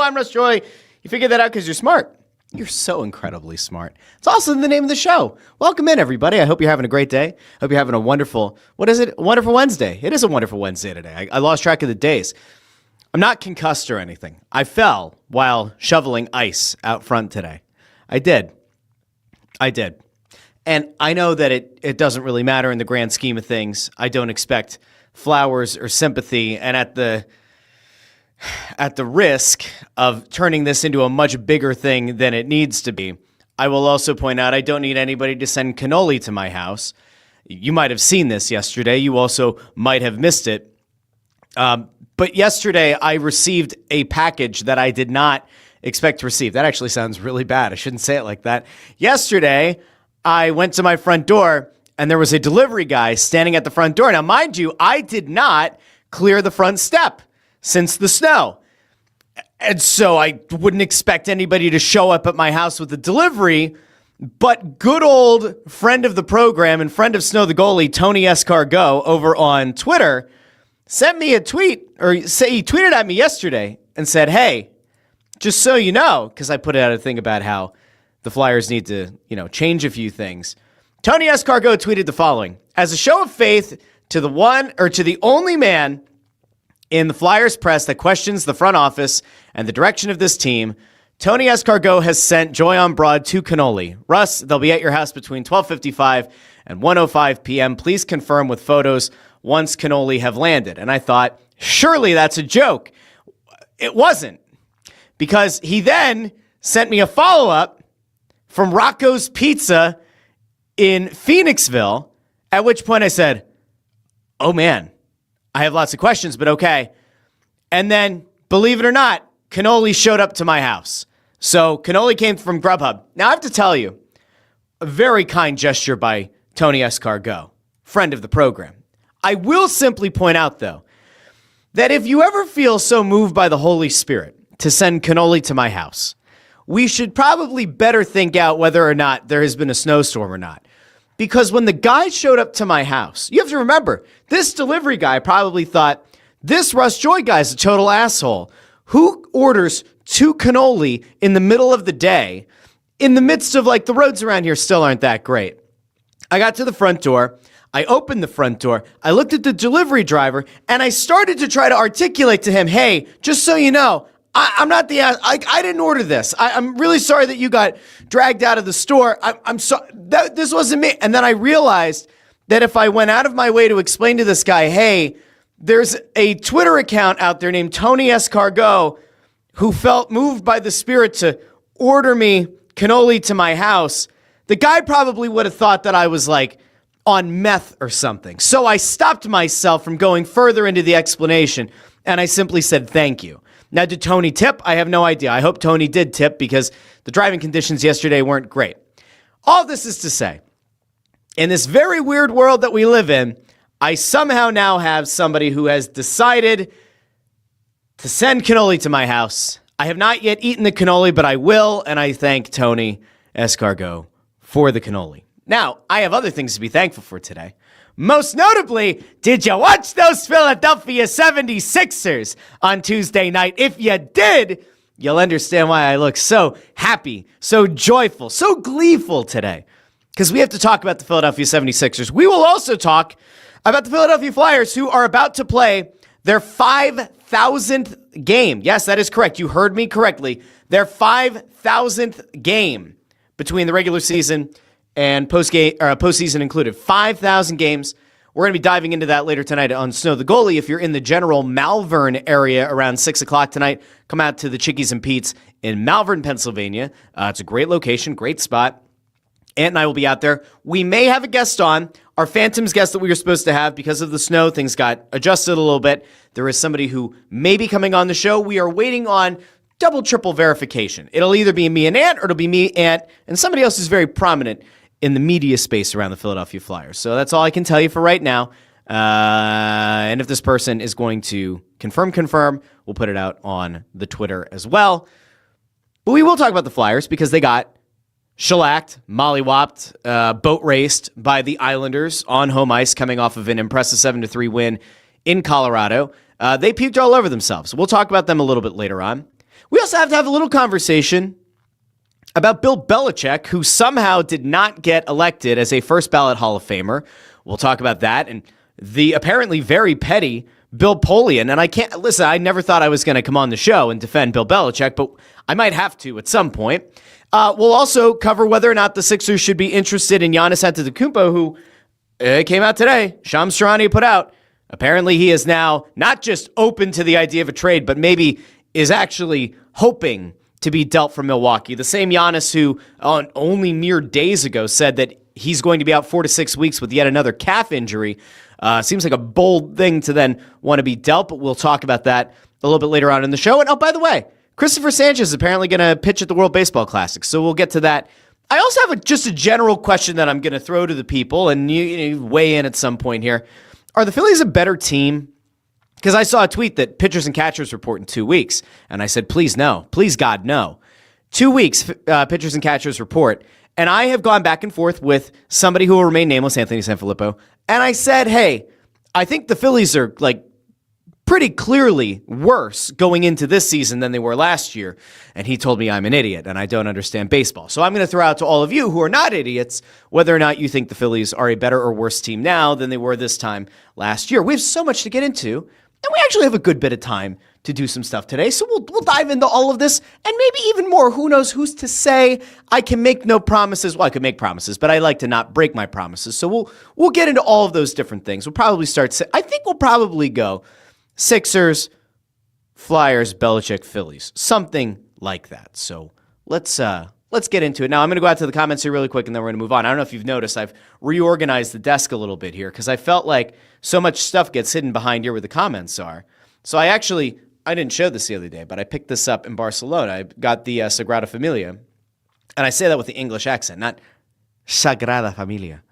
I'm Russ Joy. You figured that out because you're smart. You're so incredibly smart. It's also the name of the show. Welcome in, everybody. I hope you're having a great day. Hope you're having a wonderful, what is it? A wonderful Wednesday. It is a wonderful Wednesday today. I lost track of the days. I'm not concussed or anything. I fell while shoveling ice out front today. I did. And I know that it doesn't really matter in the grand scheme of things. I don't expect flowers or sympathy. And at the risk of turning this into a much bigger thing than it needs to be, I will also point out I don't need anybody to send cannoli to my house. You might have seen this yesterday. You also might have missed it. But yesterday I received a package that I did not expect to receive. That actually sounds really bad. I shouldn't say it like that. Yesterday, I went to my front door and there was a delivery guy standing at the front door. Now, mind you, I did not clear the front step since the snow. And so I wouldn't expect anybody to show up at my house with a delivery. But good old friend of the program and friend of Snow the Goalie, Tony Escargot, over on Twitter, sent me a tweet, or he tweeted at me yesterday and said, hey, just so you know, because I put out a thing about how the Flyers need to, change a few things. Tony Escargot tweeted the following: as a show of faith to the only man in the Flyers press that questions the front office and the direction of this team, Tony Escargot has sent Joy on Broad to cannoli. Russ, they'll be at your house between 12:55 and 1:05 p.m. Please confirm with photos once cannoli have landed. And I thought, surely that's a joke. It wasn't, because he then sent me a follow-up from Rocco's Pizza in Phoenixville, at which point I said, oh man, I have lots of questions, but okay. And then, believe it or not, cannoli showed up to my house. So cannoli came from Grubhub. Now I have to tell you, a very kind gesture by Tony Escargot, friend of the program. I will simply point out, though, that if you ever feel so moved by the Holy Spirit to send cannoli to my house, we should probably better think out whether or not there has been a snowstorm or not. Because when the guy showed up to my house, you have to remember, this delivery guy probably thought, this Russ Joy guy is a total asshole. Who orders 2 cannoli in the middle of the day in the midst of, the roads around here still aren't that great? I got to the front door. I opened the front door. I looked at the delivery driver, and I started to try to articulate to him, hey, just so you know, I'm not the ass. I didn't order this. I'm really sorry that you got dragged out of the store. I'm sorry. This wasn't me. And then I realized that if I went out of my way to explain to this guy, hey, there's a Twitter account out there named Tony Escargot who felt moved by the Spirit to order me cannoli to my house, the guy probably would have thought that I was on meth or something. So I stopped myself from going further into the explanation, and I simply said thank you. Now, did Tony tip? I have no idea. I hope Tony did tip, because the driving conditions yesterday weren't great. All this is to say, in this very weird world that we live in, I somehow now have somebody who has decided to send cannoli to my house. I have not yet eaten the cannoli, but I will, and I thank Tony Escargot for the cannoli. Now, I have other things to be thankful for today. Most notably, did you watch those Philadelphia 76ers on Tuesday night? If you did, you'll understand why I look so happy, so joyful, so gleeful today. Because we have to talk about the Philadelphia 76ers. We will also talk about the Philadelphia Flyers, who are about to play their 5,000th game. Yes, that is correct. You heard me correctly. Their 5,000th game between the regular season and postseason included. 5,000 games. We're going to be diving into that later tonight on Snow the Goalie. If you're in the general Malvern area around 6 o'clock tonight, come out to the Chickies and Pete's in Malvern, Pennsylvania. It's a great location, great spot. Ant and I will be out there. We may have a guest on. Our Phantoms guest that we were supposed to have, because of the snow, things got adjusted a little bit. There is somebody who may be coming on the show. We are waiting on double, triple verification. It'll either be me and Ant, or it'll be me, Ant, and somebody else who's very prominent in the media space around the Philadelphia Flyers. So that's all I can tell you for right now. And if this person is going to confirm, we'll put it out on the Twitter as well. But we will talk about the Flyers, because they got shellacked, mollywopped, boat raced by the Islanders on home ice, coming off of an impressive 7-3 win in Colorado. They puked all over themselves. We'll talk about them a little bit later on. We also have to have a little conversation about Bill Belichick, who somehow did not get elected as a first ballot Hall of Famer. We'll talk about that and the apparently very petty Bill Polian. And I never thought I was going to come on the show and defend Bill Belichick, but I might have to at some point. We'll also cover whether or not the Sixers should be interested in Giannis Antetokounmpo, who came out today. Shams Charania put out. Apparently he is now not just open to the idea of a trade, but maybe is actually hoping to be dealt from Milwaukee. The same Giannis who only mere days ago said that he's going to be out 4 to 6 weeks with yet another calf injury. Seems like a bold thing to then want to be dealt, but we'll talk about that a little bit later on in the show. And by the way, Christopher Sanchez is apparently going to pitch at the World Baseball Classic, so we'll get to that. I also have just a general question that I'm going to throw to the people, and you weigh in at some point here. Are the Phillies a better team? Because I saw a tweet that pitchers and catchers report in 2 weeks, and I said, please no. Please, God, no. 2 weeks, pitchers and catchers report, and I have gone back and forth with somebody who will remain nameless, Anthony Sanfilippo, and I said, hey, I think the Phillies are pretty clearly worse going into this season than they were last year. And he told me I'm an idiot and I don't understand baseball. So I'm going to throw out to all of you who are not idiots whether or not you think the Phillies are a better or worse team now than they were this time last year. We have so much to get into, and we actually have a good bit of time to do some stuff today. So we'll dive into all of this and maybe even more. Who knows? Who's to say? I can make no promises. Well, I could make promises, but I like to not break my promises. So we'll get into all of those different things. We'll probably I think we'll probably go Sixers, Flyers, Belichick, Phillies, something like that. So let's get into it. Now, I'm going to go out to the comments here really quick, and then we're going to move on. I don't know if you've noticed, I've reorganized the desk a little bit here because I felt like so much stuff gets hidden behind here where the comments are. So I didn't show this the other day, but I picked this up in Barcelona. I got the Sagrada Familia, and I say that with the English accent, not Sagrada Familia.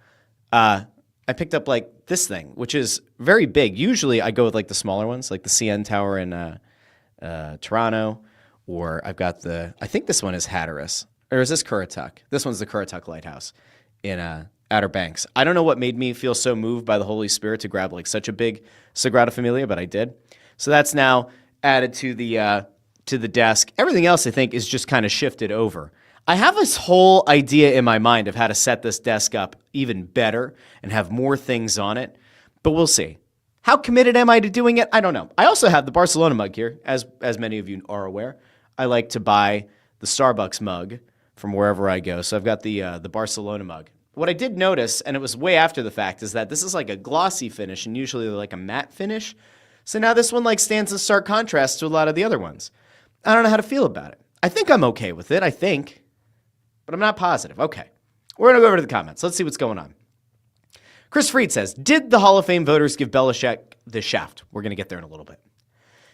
I picked up this thing, which is very big. Usually I go with the smaller ones, like the CN Tower in Toronto, or I've got I think this one is Hatteras, or is this Currituck? This one's the Currituck Lighthouse in Outer Banks. I don't know what made me feel so moved by the Holy Spirit to grab such a big Sagrada Familia, but I did. So that's now added to the desk. Everything else I think is just kind of shifted over. I have this whole idea in my mind of how to set this desk up even better and have more things on it, but we'll see. How committed am I to doing it? I don't know. I also have the Barcelona mug here, as many of you are aware. I like to buy the Starbucks mug from wherever I go, so I've got the Barcelona mug. What I did notice, and it was way after the fact, is that this is a glossy finish, and usually they're a matte finish. So now this one stands in stark contrast to a lot of the other ones. I don't know how to feel about it. I think I'm okay with it, but I'm not positive. Okay. We're going to go over to the comments. Let's see what's going on. Chris Freed says, did the Hall of Fame voters give Belichick the shaft? We're going to get there in a little bit.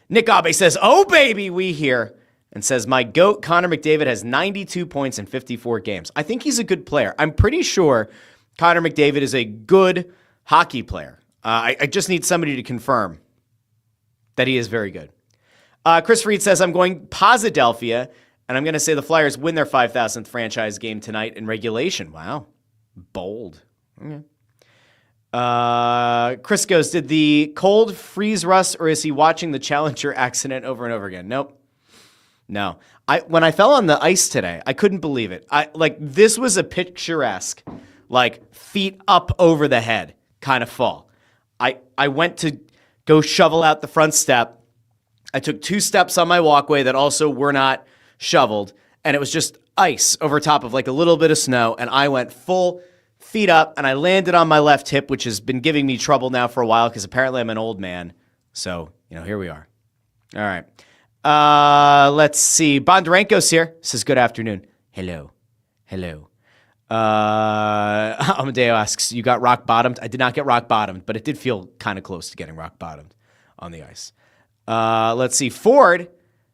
Nick Abe says, oh, baby, we hear. And says, my GOAT, Connor McDavid, has 92 points in 54 games. I think he's a good player. I'm pretty sure Connor McDavid is a good hockey player. I just need somebody to confirm that he is very good. Chris Freed says, I'm going Posidelphia. And I'm going to say the Flyers win their 5,000th franchise game tonight in regulation. Wow. Bold. Okay. Chris goes, did the cold freeze Russ, or is he watching the Challenger accident over and over again? Nope. No. When I fell on the ice today, I couldn't believe it. This was a picturesque, feet up over the head kind of fall. I went to go shovel out the front step. I took 2 steps on my walkway that also were not shoveled, and it was just ice over top of a little bit of snow, and I went full feet up, and I landed on my left hip, which has been giving me trouble now for a while because apparently I'm an old man. So, here we are. All right. Let's see. Bondarenko's here. Says, good afternoon. Hello. Amadeo asks, you got rock bottomed? I did not get rock bottomed, but it did feel kind of close to getting rock bottomed on the ice. Let's see. Ford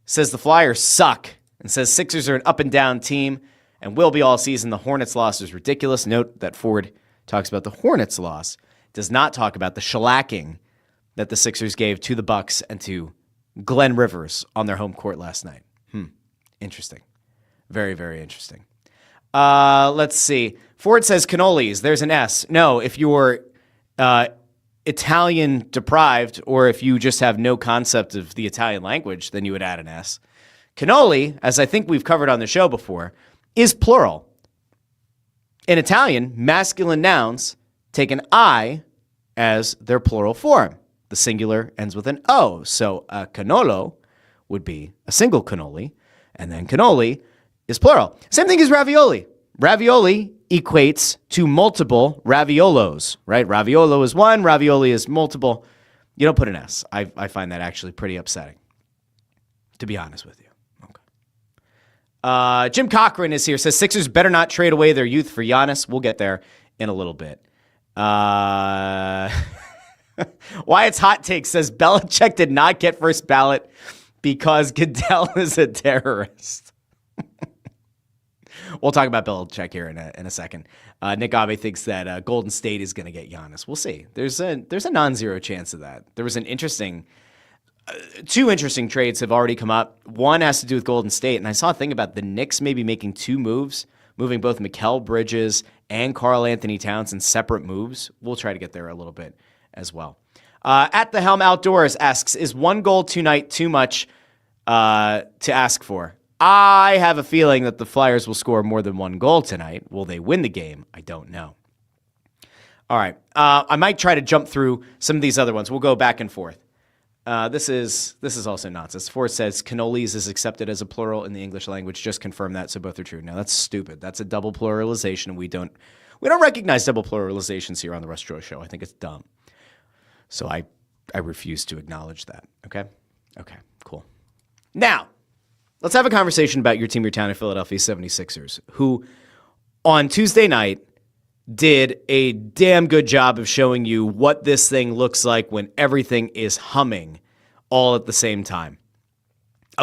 says the Flyers suck. And says Sixers are an up-and-down team and will be all season. The Hornets' loss is ridiculous. Note that Ford talks about the Hornets' loss, does not talk about the shellacking that the Sixers gave to the Bucks and to Glenn Rivers on their home court last night. Interesting. Very, very interesting. Let's see. Ford says cannolis. There's an S. No, if you're Italian deprived or if you just have no concept of the Italian language, then you would add an S. Cannoli, as I think we've covered on the show before, is plural. In Italian, masculine nouns take an I as their plural form. The singular ends with an O. So a cannolo would be a single cannoli, and then cannoli is plural. Same thing as ravioli. Ravioli equates to multiple raviolos, right? Raviolo is one, ravioli is multiple. You don't put an S. I find that actually pretty upsetting, to be honest with you. Okay. Jim Cochran is here, says Sixers better not trade away their youth for Giannis. We'll get there in a little bit. Wyatt's Hot Take says Belichick did not get first ballot because Goodell is a terrorist. We'll talk about Belichick here in a second. Nick Abe thinks that Golden State is going to get Giannis. We'll see. There's a non-zero chance of that. There was two interesting trades have already come up. One has to do with Golden State, and I saw a thing about the Knicks maybe making two moves, moving both Mikal Bridges and Karl Anthony Towns in separate moves. We'll try to get there a little bit as well. At the Helm Outdoors asks, is one goal tonight too much to ask for? I have a feeling that the Flyers will score more than one goal tonight. Will they win the game? I don't know. All right. I might try to jump through some of these other ones. We'll go back and forth. This is also nonsense. Ford says cannolis is accepted as a plural in the English language. Just confirm that, so both are true. Now that's stupid. That's a double pluralization. We don't recognize double pluralizations here on the Russ Joy Show. I think it's dumb. So I refuse to acknowledge that. Okay, cool. Now, let's have a conversation about your team, your town, of Philadelphia 76ers, who on Tuesday night did a damn good job of showing you what this thing looks like when everything is humming all at the same time.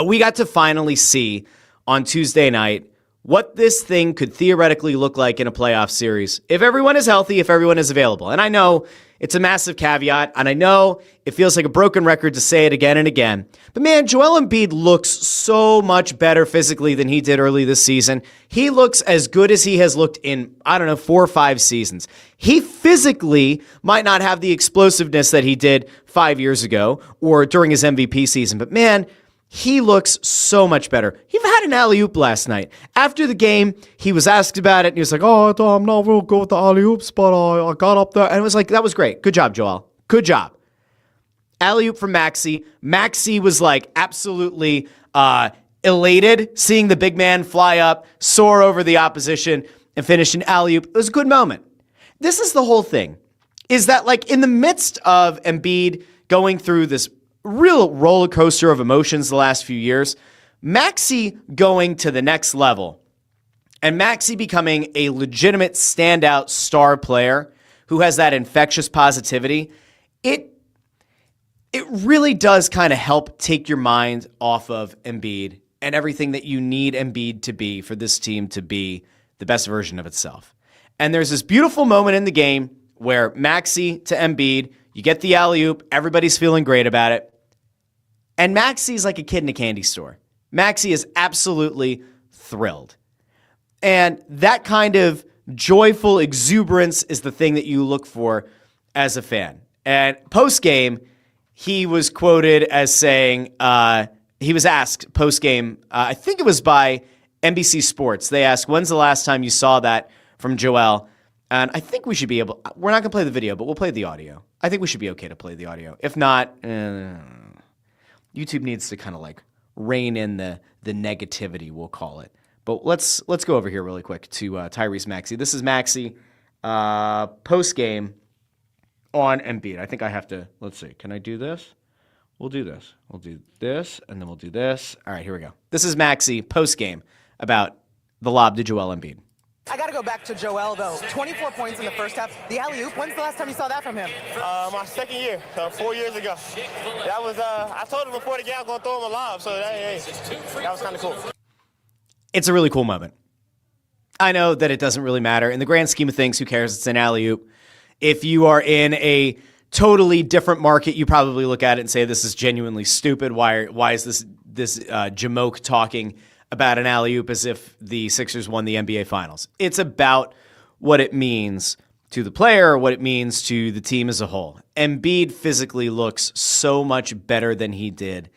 We got to finally see on Tuesday night what this thing could theoretically look like in a playoff series if everyone is healthy, if everyone is available. And I know it's a massive caveat, and I know it feels like a broken record to say it again and again. But man, Joel Embiid looks so much better physically than he did early this season. He looks as good as he has looked in, 4 or 5 seasons. He physically might not have the explosiveness that he did 5 years ago or during his MVP season, but man, he looks so much better. He had an alley-oop last night. After the game, he was asked about it, and he was like, I'm not real good with the alley-oops, but I got up there. And it was like, that was great. Good job, Joel. Good job. Alley-oop from Maxey. Maxey was like absolutely elated seeing the big man fly up, soar over the opposition, and finish an alley-oop. It was a good moment. This is the whole thing, is that like in the midst of Embiid going through this real roller coaster of emotions the last few years, Maxey going to the next level and Maxey becoming a legitimate standout star player who has that infectious positivity, it really does kind of help take your mind off of Embiid and everything that you need Embiid to be for this team to be the best version of itself. And there's this beautiful moment in the game where Maxey to Embiid, you get the alley-oop, everybody's feeling great about it. And Maxey's like a kid in a candy store. Maxey is absolutely thrilled. And that kind of joyful exuberance is the thing that you look for as a fan. And post-game, he was quoted as saying, he was asked post-game, I think it was by NBC Sports. They asked, when's the last time you saw that from Joel? And I think we should be able, we're not going to play the video, but we'll play the audio. I think we should be okay to play the audio. If not, YouTube needs to kind of like rein in the negativity, we'll call it. But let's go over here really quick to Tyrese Maxey. This is Maxey post-game on Embiid. I think I have to, let's see, can I do this? We'll do this. We'll do this, and then we'll do this. All right, here we go. This is Maxey post-game about the lob to Joel Embiid. I got to go back to Joel, though. 24 points in the first half. The alley-oop, when's the last time you saw that from him? My second year, 4 years ago. That was, I told him before the game I was going to throw him a lob, so that was kind of cool. It's a really cool moment. I know that it doesn't really matter. In the grand scheme of things, who cares? It's an alley-oop. If you are in a totally different market, you probably look at it and say, this is genuinely stupid. Why is this jamoke talking about an alley-oop as if the Sixers won the NBA Finals? It's about what it means to the player, what it means to the team as a whole. Embiid physically looks so much better than he did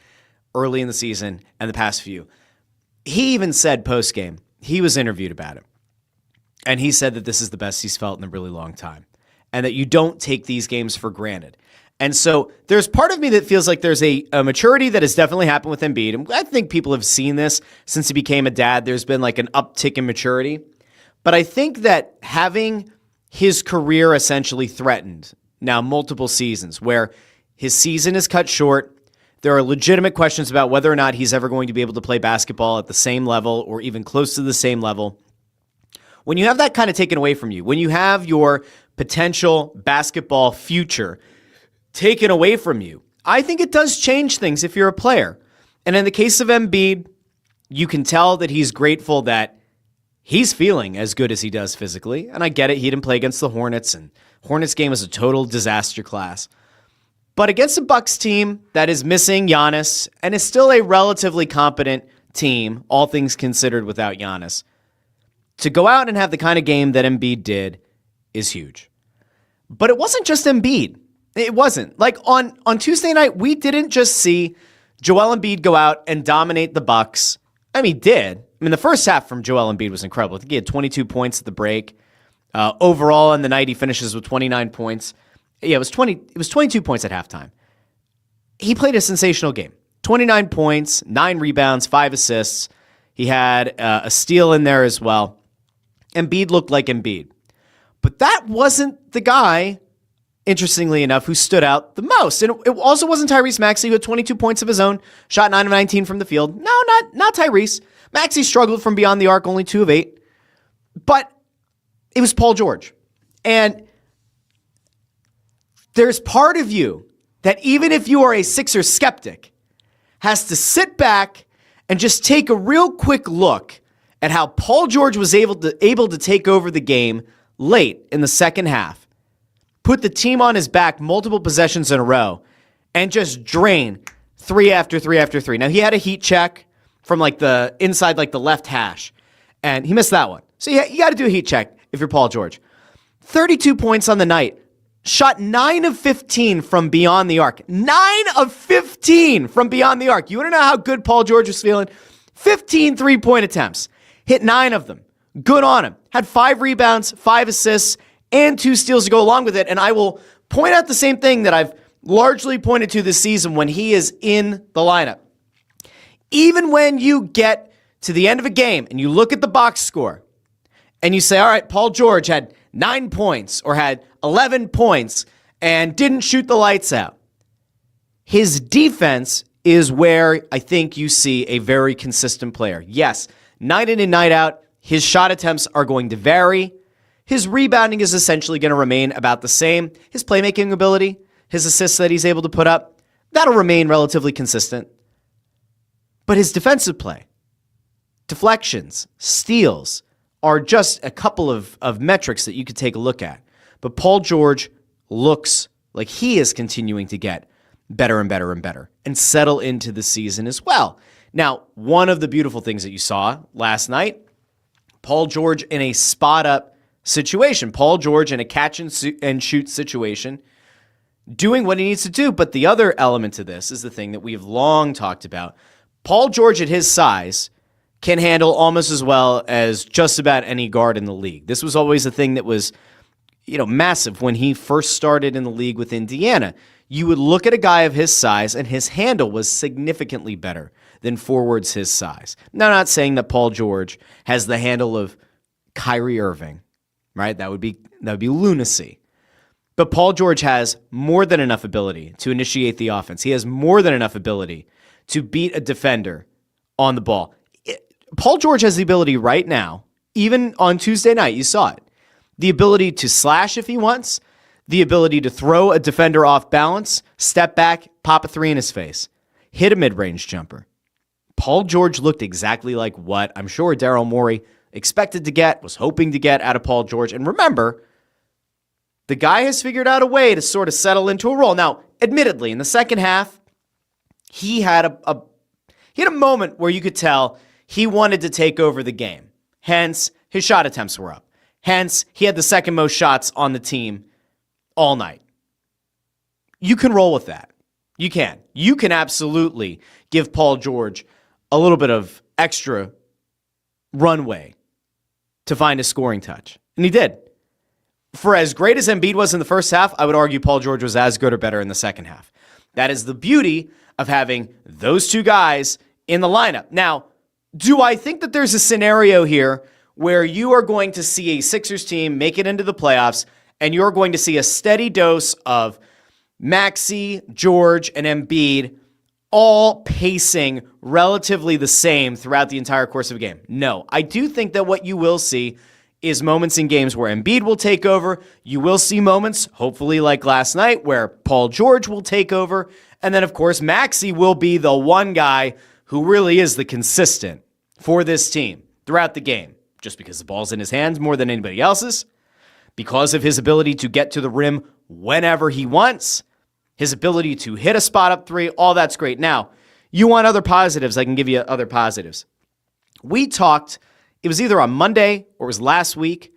early in the season and the past few. he even said post-game, he was interviewed about it, and he said that this is the best he's felt in a really long time, and that you don't take these games for granted. And so there's part of me that feels like there's a maturity that has definitely happened with Embiid. And I think people have seen this since he became a dad. There's been like an uptick in maturity. But I think that having his career essentially threatened now multiple seasons, where his season is cut short, there are legitimate questions about whether or not he's ever going to be able to play basketball at the same level or even close to the same level. When you have that kind of taken away from you, when you have your potential basketball future taken away from you, I think it does change things if you're a player. And in the case of Embiid, you can tell that he's grateful that he's feeling as good as he does physically. And I get it. He didn't play against the Hornets, and Hornets game was a total disaster class. But against a Bucks team that is missing Giannis and is still a relatively competent team, all things considered without Giannis, to go out and have the kind of game that Embiid did is huge. But it wasn't just Embiid. It wasn't. Like on Tuesday night, we didn't just see Joel Embiid go out and dominate the Bucks. I mean, he did. I mean, the first half from Joel Embiid was incredible. I think he had 22 points at the break. Overall, on the night, he finishes with 29 points. Yeah, it was 22 points at halftime. He played a sensational game. 29 points, 9 rebounds, 5 assists. He had a steal in there as well. Embiid looked like Embiid. But that wasn't the guy, interestingly enough, who stood out the most. And it also wasn't Tyrese Maxey, who had 22 points of his own, shot 9 of 19 from the field. No, not Tyrese. Maxey struggled from beyond the arc, only 2 of 8. But it was Paul George. And there's part of you that, even if you are a Sixers skeptic, has to sit back and just take a real quick look at how Paul George was able to take over the game late in the second half, put the team on his back multiple possessions in a row, and just drain 3 after 3 after 3. Now, he had a heat check from like the inside, like the left hash, and he missed that one. So yeah, you got to do a heat check if you're Paul George. 32 points on the night. Shot 9 of 15 from beyond the arc. 9 of 15 from beyond the arc. You want to know how good Paul George was feeling? 15 three-point attempts. Hit 9 of them. Good on him. Had 5 rebounds, 5 assists, and 2 steals to go along with it. And I will point out the same thing that I've largely pointed to this season when he is in the lineup. Even when you get to the end of a game and you look at the box score and you say, all right, Paul George had 9 points or had 11 points and didn't shoot the lights out. His defense is where I think you see a very consistent player. Yes, night in and night out, his shot attempts are going to vary. His rebounding is essentially going to remain about the same. His playmaking ability, his assists that he's able to put up, that'll remain relatively consistent. But his defensive play, deflections, steals, are just a couple of metrics that you could take a look at. But Paul George looks like he is continuing to get better and better and better and settle into the season as well. Now, one of the beautiful things that you saw last night, Paul George in a spot-up situation. Paul George in a catch-and-shoot situation, doing what he needs to do. But the other element to this is the thing that we've long talked about. Paul George at his size can handle almost as well as just about any guard in the league. This was always a thing that was, massive when he first started in the league with Indiana. You would look at a guy of his size, and his handle was significantly better than forwards his size. Now, I'm not saying that Paul George has the handle of Kyrie Irving, right? That would be lunacy. But Paul George has more than enough ability to initiate the offense. He has more than enough ability to beat a defender on the ball. Paul George has the ability right now, even on Tuesday night, you saw it, the ability to slash if he wants, the ability to throw a defender off balance, step back, pop a 3 in his face, hit a mid-range jumper. Paul George looked exactly like what I'm sure Daryl Morey expected to get, was hoping to get out of Paul George. And remember, the guy has figured out a way to sort of settle into a role. Now, admittedly, in the second half, he had a moment where you could tell he wanted to take over the game. Hence, his shot attempts were up. Hence, he had the second most shots on the team all night. You can roll with that. You can. You can absolutely give Paul George a little bit of extra runway to find a scoring touch. And he did. For as great as Embiid was in the first half, I would argue Paul George was as good or better in the second half. That is the beauty of having those two guys in the lineup. Now, do I think that there's a scenario here where you are going to see a Sixers team make it into the playoffs and you're going to see a steady dose of Maxey, George, and Embiid all pacing relatively the same throughout the entire course of a game? No, I do think that what you will see is moments in games where Embiid will take over. You will see moments, hopefully like last night, where Paul George will take over. And then, of course, Maxey will be the one guy who really is the consistent for this team throughout the game, just because the ball's in his hands more than anybody else's, because of his ability to get to the rim whenever he wants, his ability to hit a spot up three, all that's great. Now, you want other positives, I can give you other positives. We talked, it was either on Monday or it was last week,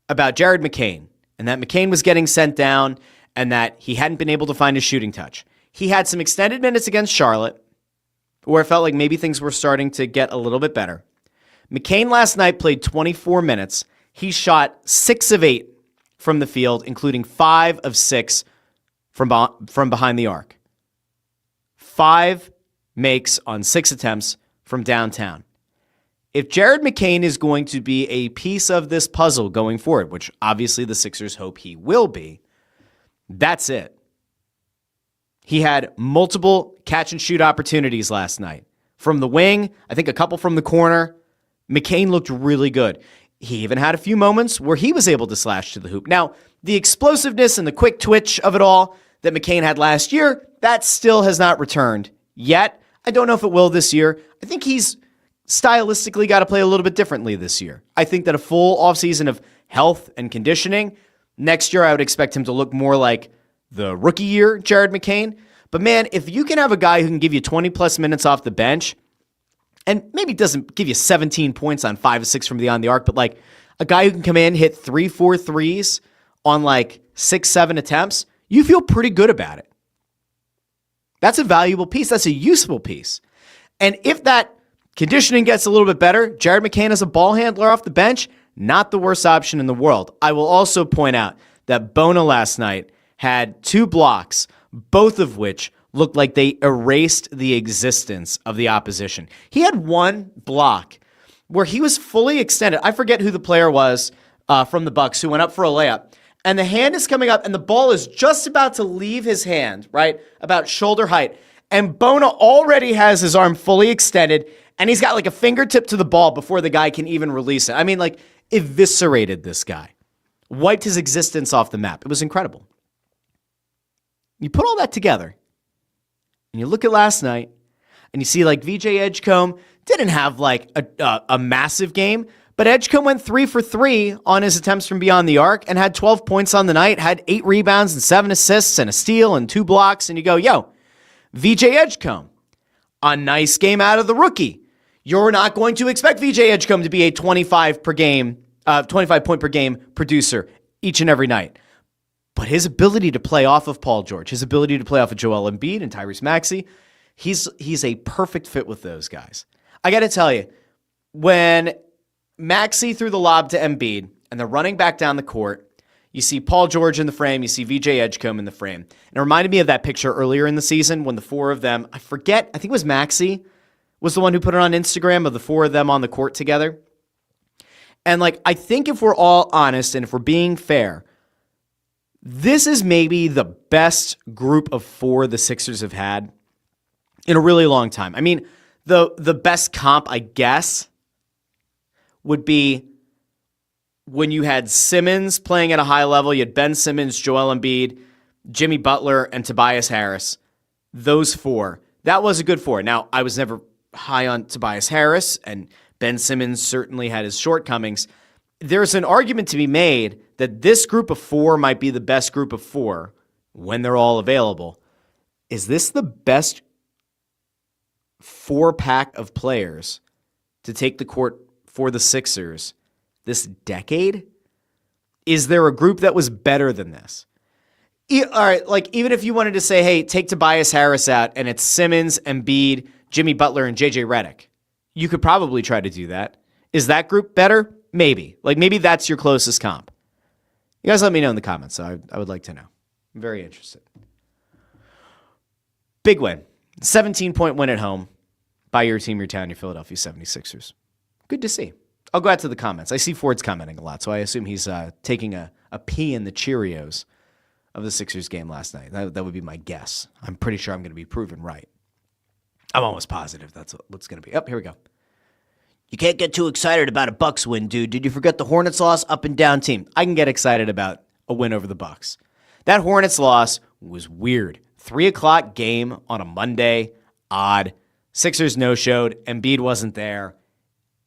about Jared McCain, and that McCain was getting sent down and that he hadn't been able to find his shooting touch. He had some extended minutes against Charlotte, where it felt like maybe things were starting to get a little bit better. McCain last night played 24 minutes. He shot 6 of 8 from the field, including 5 of 6 from behind the arc. 5 makes on 6 attempts from downtown. If Jared McCain is going to be a piece of this puzzle going forward, which obviously the Sixers hope he will be, that's it. He had multiple catch and shoot opportunities last night. From the wing, I think a couple from the corner. McCain looked really good. He even had a few moments where he was able to slash to the hoop. Now, the explosiveness and the quick twitch of it all that McCain had last year, that still has not returned yet. I don't know if it will this year. I think he's stylistically got to play a little bit differently this year. I think that a full offseason of health and conditioning, next year I would expect him to look more like the rookie year Jared McCain. But man, if you can have a guy who can give you 20 plus minutes off the bench, and maybe doesn't give you 17 points on 5 or 6 from beyond the arc, but like a guy who can come in, hit 3-4 threes on like 6-7 attempts, you feel pretty good about it. That's a valuable piece. That's a useful piece. And if that conditioning gets a little bit better, Jared McCain as a ball handler off the bench, not the worst option in the world. I will also point out that Bona last night had 2 blocks, both of which looked like they erased the existence of the opposition. He had 1 block where he was fully extended. I forget who the player was from the Bucks who went up for a layup. And the hand is coming up and the ball is just about to leave his hand, right? About shoulder height. And Bona already has his arm fully extended and he's got like a fingertip to the ball before the guy can even release it. I mean, like, eviscerated this guy. Wiped his existence off the map. It was incredible. You put all that together, and you look at last night, and you see like VJ Edgecombe didn't have like a massive game, but Edgecombe went 3 for 3 on his attempts from beyond the arc and had 12 points on the night, had 8 rebounds and 7 assists and a steal and 2 blocks. And you go, yo, VJ Edgecombe, a nice game out of the rookie. You're not going to expect VJ Edgecombe to be a 25 point per game producer each and every night. But his ability to play off of Paul George, his ability to play off of Joel Embiid and Tyrese Maxey, he's a perfect fit with those guys. I got to tell you, when Maxey threw the lob to Embiid and they're running back down the court, you see Paul George in the frame, you see VJ Edgecombe in the frame. And it reminded me of that picture earlier in the season when the 4 of them, I think it was Maxey, was the one who put it on Instagram of the 4 of them on the court together. And like, I think if we're all honest and if we're being fair, this is maybe the best group of 4 the Sixers have had in a really long time. I mean, the best comp, I guess, would be when you had Simmons playing at a high level. You had Ben Simmons, Joel Embiid, Jimmy Butler, and Tobias Harris. Those 4. That was a good 4. Now, I was never high on Tobias Harris, and Ben Simmons certainly had his shortcomings. There's an argument to be made that this group of 4 might be the best group of 4 when they're all available. Is this the best 4-pack of players to take the court for the Sixers this decade? Is there a group that was better than this? All right, like even if you wanted to say, hey, take Tobias Harris out and it's Simmons, Embiid, Jimmy Butler, and JJ Redick, you could probably try to do that. Is that group better? Maybe. Like, maybe that's your closest comp. You guys let me know in the comments. So I would like to know. I'm very interested. Big win. 17-point win at home by your team, your town, your Philadelphia 76ers. Good to see. I'll go out to the comments. I see Ford's commenting a lot, so I assume he's taking a pee in the Cheerios of the Sixers game last night. That would be my guess. I'm pretty sure I'm going to be proven right. I'm almost positive that's what's going to be. Oh, here we go. You can't get too excited about a Bucks win, dude. Did you forget the Hornets loss? Up and down team. I can get excited about a win over the Bucks. That Hornets loss was weird. 3:00 game on a Monday. Odd. Sixers no-showed. Embiid wasn't there.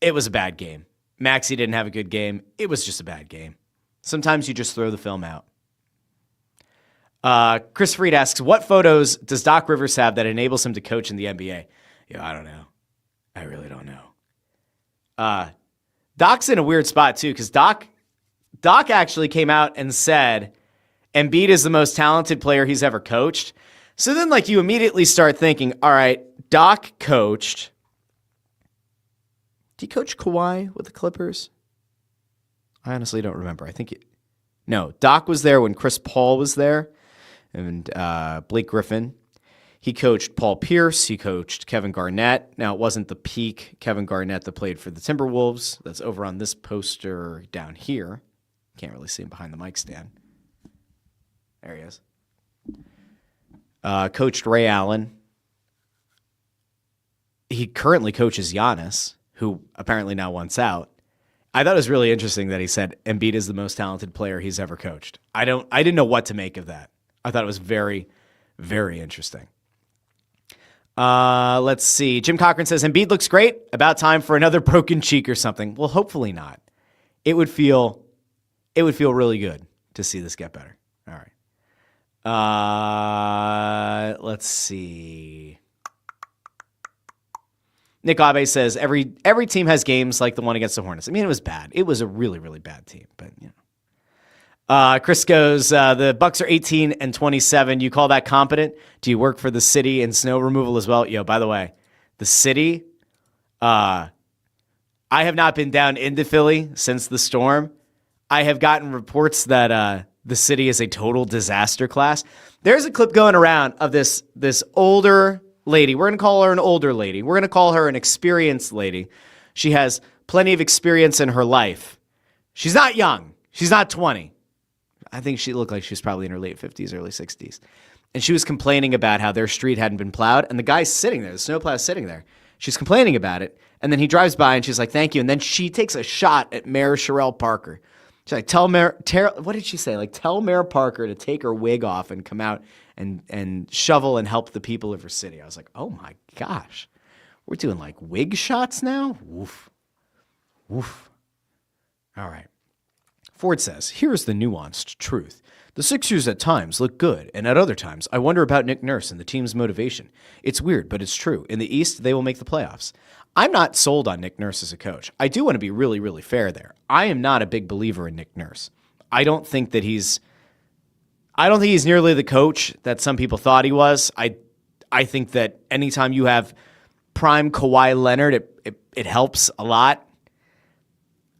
It was a bad game. Maxey didn't have a good game. It was just a bad game. Sometimes you just throw the film out. Chris Freed asks, what photos does Doc Rivers have that enables him to coach in the NBA? I don't know. I really don't know. Doc's in a weird spot too, because Doc actually came out and said Embiid is the most talented player he's ever coached. So then, like, you immediately start thinking, all right, Doc coached. Did he coach Kawhi with the Clippers? I honestly don't remember. No, Doc was there when Chris Paul was there and Blake Griffin. He coached Paul Pierce. He coached Kevin Garnett. Now, it wasn't the peak Kevin Garnett that played for the Timberwolves. That's over on this poster down here. Can't really see him behind the mic stand. There he is. Coached Ray Allen. He currently coaches Giannis, who apparently now wants out. I thought it was really interesting that he said Embiid is the most talented player he's ever coached. I didn't know what to make of that. I thought it was very, very interesting. Let's see. Jim Cochran says Embiid looks great. About time for another broken cheek or something. Well, hopefully not. It would feel really good to see this get better. All right. Let's see. Nick Abe says every team has games like the one against the Hornets. I mean, it was bad. It was a really, really bad team, but you know. Chris goes, the Bucks are 18-27. You call that competent? Do you work for the city and snow removal as well? By the way, the city, I have not been down into Philly since the storm. I have gotten reports that the city is a total disaster class. There's a clip going around of this older lady. We're going to call her an older lady. We're going to call her an experienced lady. She has plenty of experience in her life. She's not young. She's not 20. I think she looked like she was probably in her late 50s, early 60s. And she was complaining about how their street hadn't been plowed. And the guy's sitting there. The snowplow's sitting there. She's complaining about it. And then he drives by and she's like, thank you. And then she takes a shot at Mayor Sherelle Parker. She's like, what did she say? Like, tell Mayor Parker to take her wig off and come out and shovel and help the people of her city. I was like, oh my gosh. We're doing like wig shots now? Woof. Woof. All right. Ford says, here's the nuanced truth. The Sixers at times look good, and at other times, I wonder about Nick Nurse and the team's motivation. It's weird, but it's true. In the East, they will make the playoffs. I'm not sold on Nick Nurse as a coach. I do want to be really, really fair there. I am not a big believer in Nick Nurse. I don't think he's nearly the coach that some people thought he was. I think that anytime you have prime Kawhi Leonard, it helps a lot.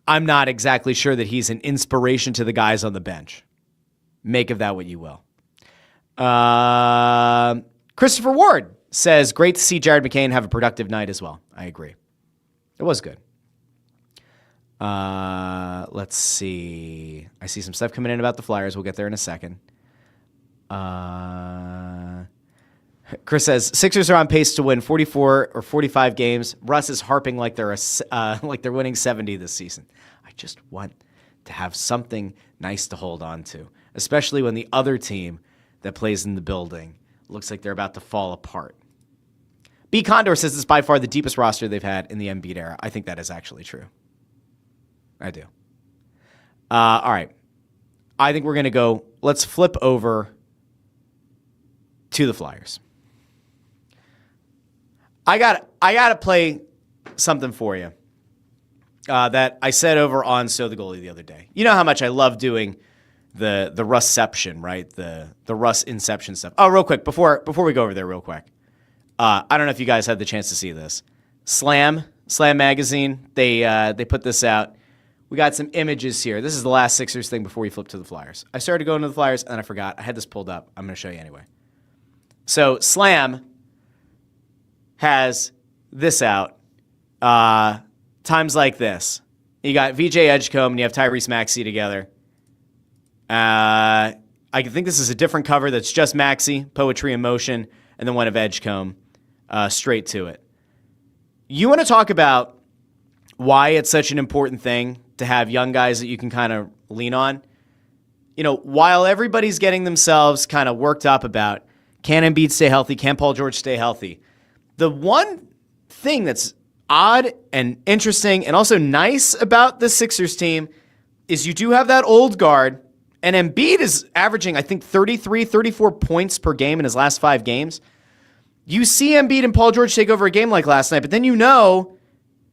I'm not exactly sure that he's an inspiration to the guys on the bench. Make of that what you will. Christopher Ward says, great to see Jared McCain have a productive night as well. I agree. It was good. Let's see. I see some stuff coming in about the Flyers. We'll get there in a second. Chris says, Sixers are on pace to win 44 or 45 games. Russ is harping like they're winning 70 this season. I just want to have something nice to hold on to, especially when the other team that plays in the building looks like they're about to fall apart. B. Condor says it's by far the deepest roster they've had in the Embiid era. I think that is actually true. I do. All right. I think we're going to go, let's flip over to the Flyers. I got to play something for you that I said over on So the Goalie the other day. You know how much I love doing the Russception, right? The Russ Inception stuff. Oh, real quick, before we go over there real quick. I don't know if you guys had the chance to see this. Slam, Slam Magazine, they put this out. We got some images here. This is the last Sixers thing before we flip to the Flyers. I started going to the Flyers, and I forgot. I had this pulled up. I'm going to show you anyway. So Slam has this out. Times like this. You got VJ Edgecombe, and you have Tyrese Maxey together. I think this is a different cover that's just Maxey, Poetry in Motion, and then one of Edgecombe straight to it. You want to talk about why it's such an important thing to have young guys that you can kind of lean on? While everybody's getting themselves kind of worked up about can Embiid stay healthy, can Paul George stay healthy, the one thing that's odd and interesting and also nice about the Sixers team is you do have that old guard, and Embiid is averaging, I think, 33, 34 points per game in his last 5 games. You see Embiid and Paul George take over a game like last night, but then you know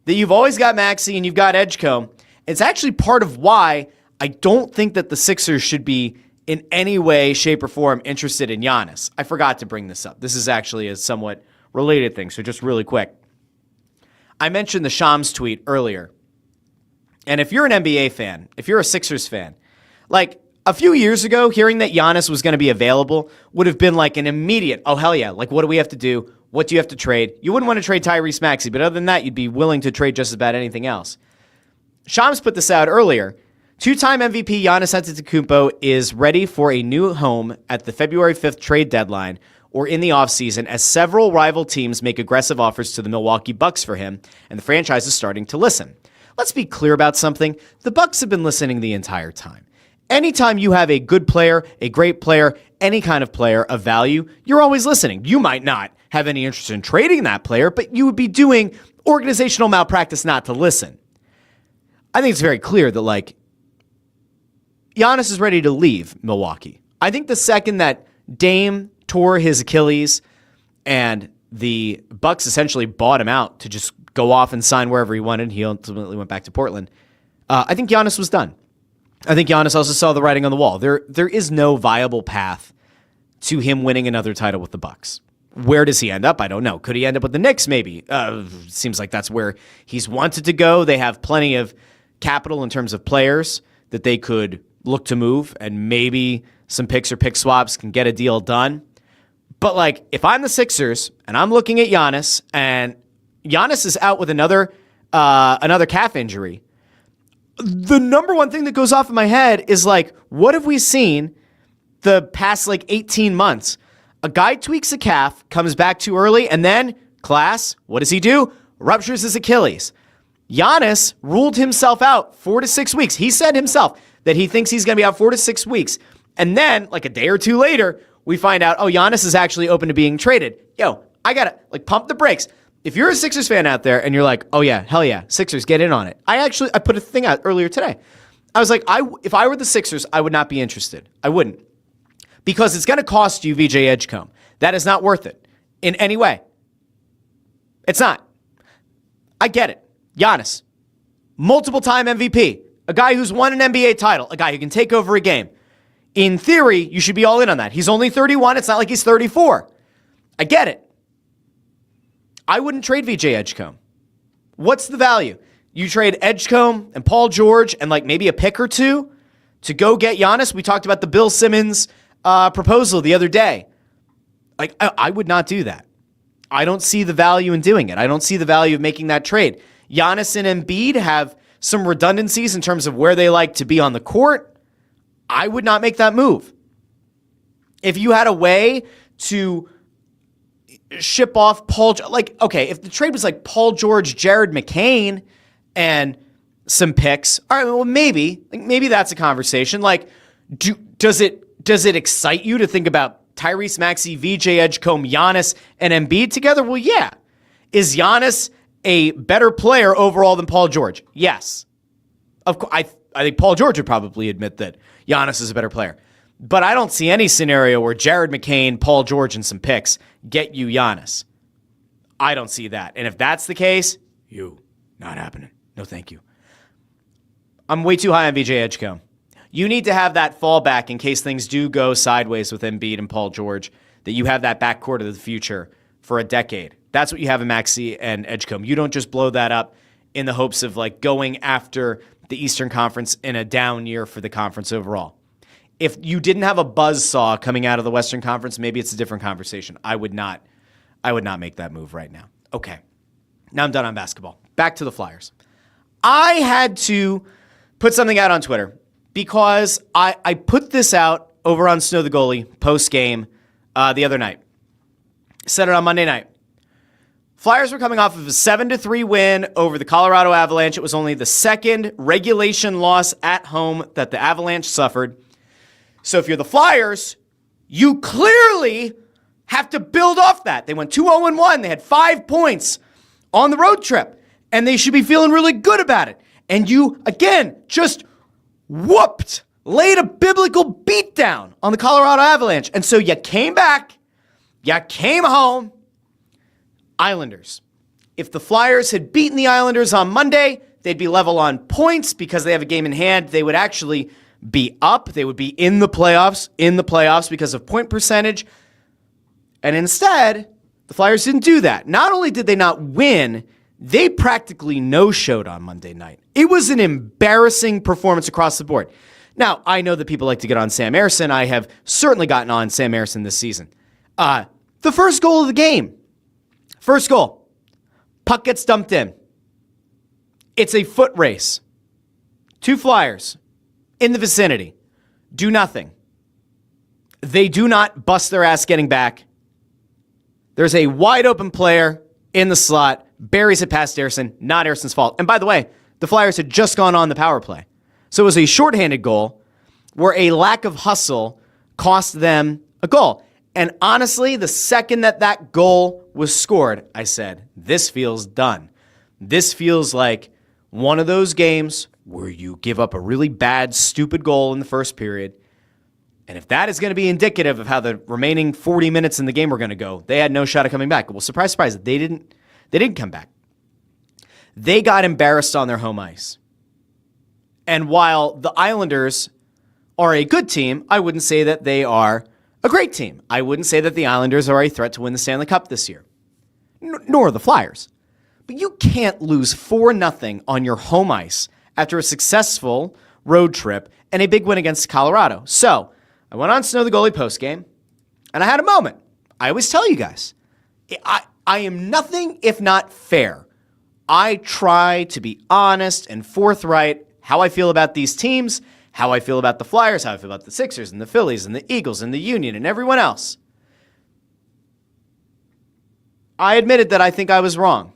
that you've always got Maxey and you've got Edgecombe. It's actually part of why I don't think that the Sixers should be in any way, shape, or form interested in Giannis. I forgot to bring this up. This is actually a somewhat related thing, so just really quick. I mentioned the Shams tweet earlier. And if you're an NBA fan, if you're a Sixers fan, like a few years ago, hearing that Giannis was going to be available would have been like an immediate, oh, hell yeah, like what do we have to do? What do you have to trade? You wouldn't want to trade Tyrese Maxey, but other than that, you'd be willing to trade just about anything else. Shams put this out earlier. 2-time MVP Giannis Antetokounmpo is ready for a new home at the February 5th trade deadline or in the offseason as several rival teams make aggressive offers to the Milwaukee Bucks for him, and the franchise is starting to listen. Let's be clear about something. The Bucks have been listening the entire time. Anytime you have a good player, a great player, any kind of player of value, you're always listening. You might not have any interest in trading that player, but you would be doing organizational malpractice not to listen. I think it's very clear that, Giannis is ready to leave Milwaukee. I think the second that Dame tore his Achilles and the Bucks essentially bought him out to just go off and sign wherever he wanted, he ultimately went back to Portland. I think Giannis was done. I think Giannis also saw the writing on the wall. There is no viable path to him winning another title with the Bucks. Where does he end up? I don't know. Could he end up with the Knicks? Maybe. Seems like that's where he's wanted to go. They have plenty of capital in terms of players that they could look to move, and maybe some picks or pick swaps can get a deal done. But if I'm the Sixers and I'm looking at Giannis, and Giannis is out with another calf injury, the number one thing that goes off in my head is what have we seen the past 18 months? A guy tweaks a calf, comes back too early, and then, class, what does he do? Ruptures his Achilles. Giannis ruled himself out 4 to 6 weeks. He said himself that he thinks he's going to be out 4 to 6 weeks. And then, a day or two later, we find out, Giannis is actually open to being traded. Yo, I got to pump the brakes. If you're a Sixers fan out there and you're like, oh yeah, hell yeah, Sixers, get in on it. I put a thing out earlier today. I was like, if I were the Sixers, I would not be interested. I wouldn't. Because it's going to cost you VJ Edgecombe. That is not worth it in any way. It's not. I get it. Giannis, multiple-time MVP, a guy who's won an NBA title, a guy who can take over a game. In theory, you should be all in on that. He's only 31. It's not like he's 34. I get it. I wouldn't trade VJ Edgecombe. What's the value? You trade Edgecombe and Paul George and maybe a pick or two to go get Giannis. We talked about the Bill Simmons proposal the other day. I would not do that. I don't see the value in doing it. I don't see the value of making that trade. Giannis and Embiid have some redundancies in terms of where they like to be on the court. I would not make that move. If you had a way to ship off Paul, if the trade was Paul George, Jared McCain, and some picks, all right, well, maybe that's a conversation. Does it excite you to think about Tyrese Maxey, VJ Edgecombe, Giannis, and Embiid together? Well, yeah. Is Giannis a better player overall than Paul George? Yes. Of course, I think Paul George would probably admit that Giannis is a better player. But I don't see any scenario where Jared McCain, Paul George, and some picks get you Giannis. I don't see that. And if that's the case, not happening. No, thank you. I'm way too high on VJ Edgecombe. You need to have that fallback in case things do go sideways with Embiid and Paul George, that you have that backcourt of the future for a decade That's what you have in Maxey and Edgecombe. You don't just blow that up in the hopes of like going after the Eastern Conference in a down year for the conference overall. If you didn't have a buzzsaw coming out of the Western Conference, maybe it's a different conversation. I would not make that move right now. Okay. Now I'm done on basketball. Back to the Flyers. I had to put something out on Twitter because I put this out over on Snow the Goalie post-game the other night. Said it on Monday night. Flyers were coming off of a 7-3 win over the Colorado Avalanche. It was only the second regulation loss at home that the Avalanche suffered. So if you're the Flyers, you clearly have to build off that. They went 2-0-1. They had 5 points on the road trip, and they should be feeling really good about it. And you, again, just laid a biblical beatdown on the Colorado Avalanche. And so you came back, you came home. Islanders. If the Flyers had beaten the Islanders on Monday, they'd be level on points because they have a game in hand. They would actually be up. They would be in the playoffs because of point percentage. And instead, the Flyers didn't do that. Not only did they not win, they practically no-showed on Monday night. It was an embarrassing performance across the board. Now, I know that people like to get on Sam Ersson. I have certainly gotten on Sam Ersson this season. The first goal of the game. First goal. Puck gets dumped in. It's a foot race. 2 Flyers in the vicinity. Do nothing. They do not bust their ass getting back. There's a wide open player in the slot. Buries it past Ersson. Not Ersson's fault. And by the way, the Flyers had just gone on the power play. So it was a shorthanded goal where a lack of hustle cost them a goal. And honestly, the second that goal was scored, I said, this feels done. This feels like one of those games where you give up a really bad, stupid goal in the first period. And if that is going to be indicative of how the remaining 40 minutes in the game were going to go, they had no shot of coming back. Well, surprise, surprise, they didn't come back. They got embarrassed on their home ice. And while the Islanders are a good team, I wouldn't say that they are a great team. I wouldn't say that the Islanders are a threat to win the Stanley Cup this year, nor the Flyers. But you can't lose 4-0 on your home ice after a successful road trip and a big win against Colorado. So I went on Snow the Goalie postgame, and I had a moment. I always tell you guys, I am nothing if not fair. I try to be honest and forthright how I feel about these teams, how I feel about the Flyers, how I feel about the Sixers and the Phillies and the Eagles and the Union and everyone else. I admitted that I think I was wrong.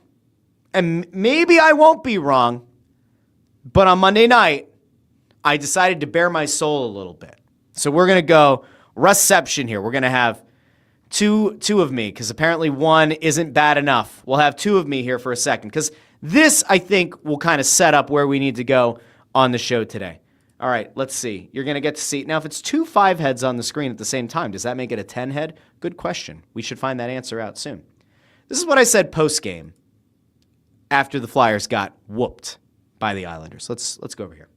And maybe I won't be wrong, but on Monday night, I decided to bare my soul a little bit. So we're going to go Russception here. We're going to have two of me, because apparently one isn't bad enough. We'll have 2 of me here for a second, because this, I think, will kind of set up where we need to go on the show today. All right, let's see. You're going to get to see. Now, if it's 2 5-heads on the screen at the same time, does that make it a 10-head? Good question. We should find that answer out soon. This is what I said post-game after the Flyers got whooped by the Islanders. Let's go over here.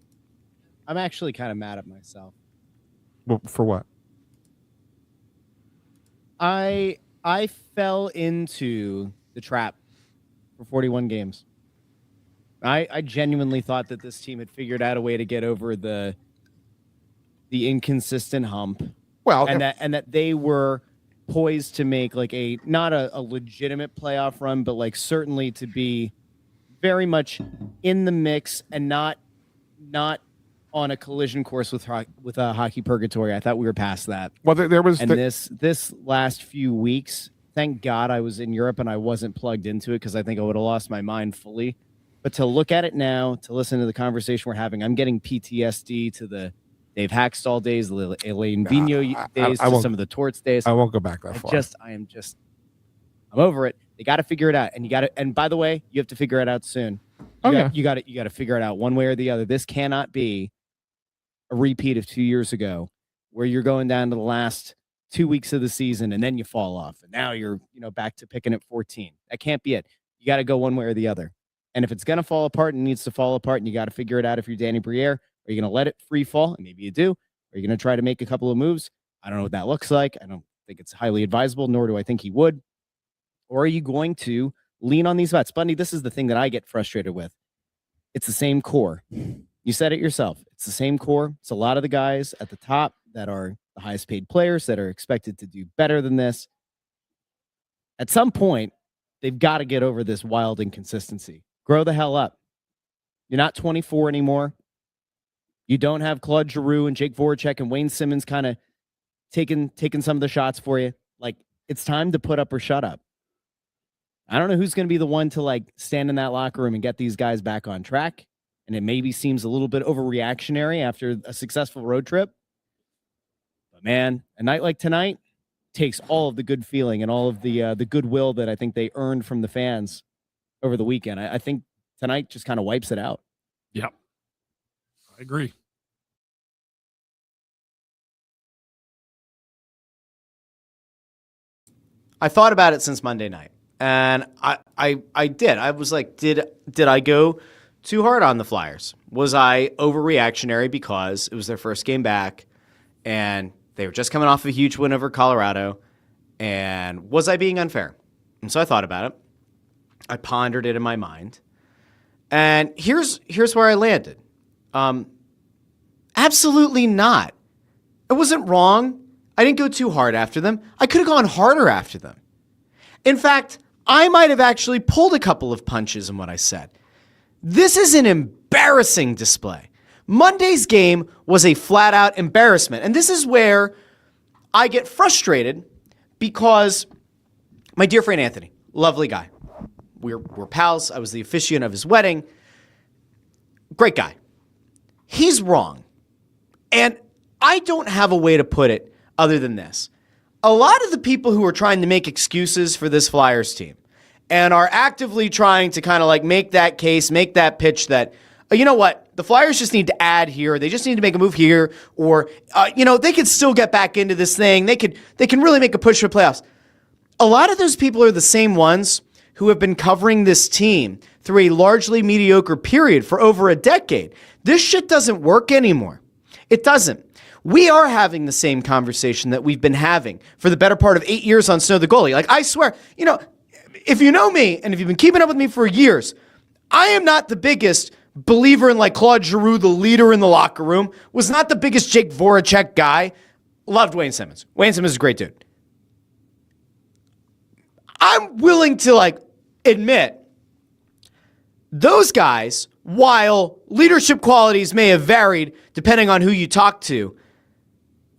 I'm actually kind of mad at myself. Well, for what? I fell into the trap for 41 games. I genuinely thought that this team had figured out a way to get over the inconsistent hump. Well, and that they were poised to make like not a legitimate playoff run, but like certainly to be very much in the mix and not on a collision course with a hockey purgatory. I thought we were past that. Well, there was this last few weeks. Thank God I was in Europe and I wasn't plugged into it, because I think I would have lost my mind fully. But to look at it now, to listen to the conversation we're having, I'm getting PTSD to the Dave Hackstall days, the Elaine Vigneault days, to some of the Torts days. I won't go back that far. I'm over it. They got to figure it out, and by the way, you have to figure it out soon. You got to figure it out one way or the other. This cannot be a repeat of 2 years ago, where you're going down to the last 2 weeks of the season and then you fall off, and now you're back to picking at 14. That can't be it. You got to go one way or the other. And if it's going to fall apart, it needs to fall apart, and you got to figure it out. If you're Danny Briere, are you going to let it free fall? And maybe you do. Are you going to try to make a couple of moves? I don't know what that looks like. I don't think it's highly advisable, nor do I think he would. Or are you going to lean on these vets? Bundy, this is the thing that I get frustrated with. It's the same core. You said it yourself. It's the same core. It's a lot of the guys at the top that are the highest paid players that are expected to do better than this. At some point, they've got to get over this wild inconsistency. Grow the hell up. You're not 24 anymore. You don't have Claude Giroux and Jake Voracek and Wayne Simmons kind of taking some of the shots for you. Like, it's time to put up or shut up. I don't know who's going to be the one to like stand in that locker room and get these guys back on track. And it maybe seems a little bit overreactionary after a successful road trip. But man, a night like tonight takes all of the good feeling and all of the goodwill that I think they earned from the fans over the weekend. I think tonight just kind of wipes it out. Yep. I agree. I thought about it since Monday night, and I did. I was like, did I go too hard on the Flyers? Was I overreactionary because it was their first game back, and they were just coming off a huge win over Colorado, and was I being unfair? And so I thought about it. I pondered it in my mind, and here's where I landed. Absolutely not. It wasn't wrong. I didn't go too hard after them. I could have gone harder after them. In fact, I might have actually pulled a couple of punches in what I said. This is an embarrassing display. Monday's game was a flat-out embarrassment. And this is where I get frustrated because my dear friend Anthony, lovely guy. We're pals. I was the officiant of his wedding. Great guy. He's wrong. And I don't have a way to put it other than this. A lot of the people who are trying to make excuses for this Flyers team and are actively trying to kind of like make that case, make that pitch that, you know what, the Flyers just need to add here. They just need to make a move here, or, they could still get back into this thing. They can really make a push for playoffs. A lot of those people are the same ones who have been covering this team through a largely mediocre period for over a decade. This shit doesn't work anymore. It doesn't. We are having the same conversation that we've been having for the better part of 8 years on Snow the Goalie. Like, I swear, if you know me and if you've been keeping up with me for years, I am not the biggest believer in like Claude Giroux, the leader in the locker room, was not the biggest Jake Voracek guy. Loved Wayne Simmons. Wayne Simmons is a great dude. I'm willing to admit those guys, while leadership qualities may have varied depending on who you talk to,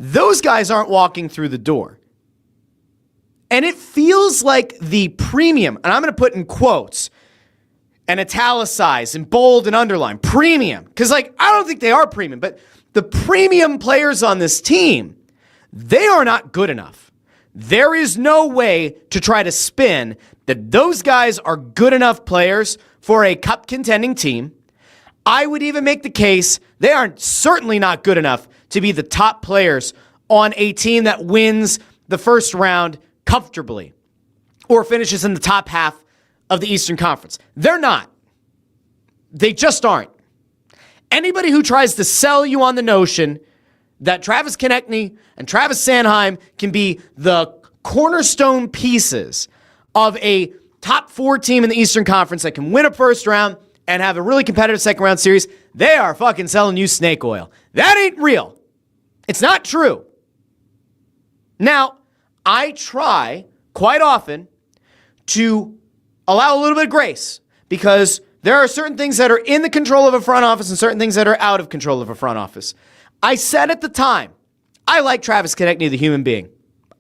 those guys aren't walking through the door. And it feels like the premium, and I'm going to put in quotes and italicize and bold and underline, premium, because I don't think they are premium, but the premium players on this team, they are not good enough. There is no way to try to spin that those guys are good enough players for a cup contending team. I would even make the case they are certainly not good enough to be the top players on a team that wins the first round comfortably or finishes in the top half of the Eastern Conference. They're not. They just aren't. Anybody who tries to sell you on the notion that Travis Konechny and Travis Sanheim can be the cornerstone pieces of a top 4 team in the Eastern Conference that can win a first round and have a really competitive second round series, they are fucking selling you snake oil. That ain't real. It's not true. Now, I try quite often to allow a little bit of grace because there are certain things that are in the control of a front office and certain things that are out of control of a front office. I said at the time, I like Travis Konechny, the human being.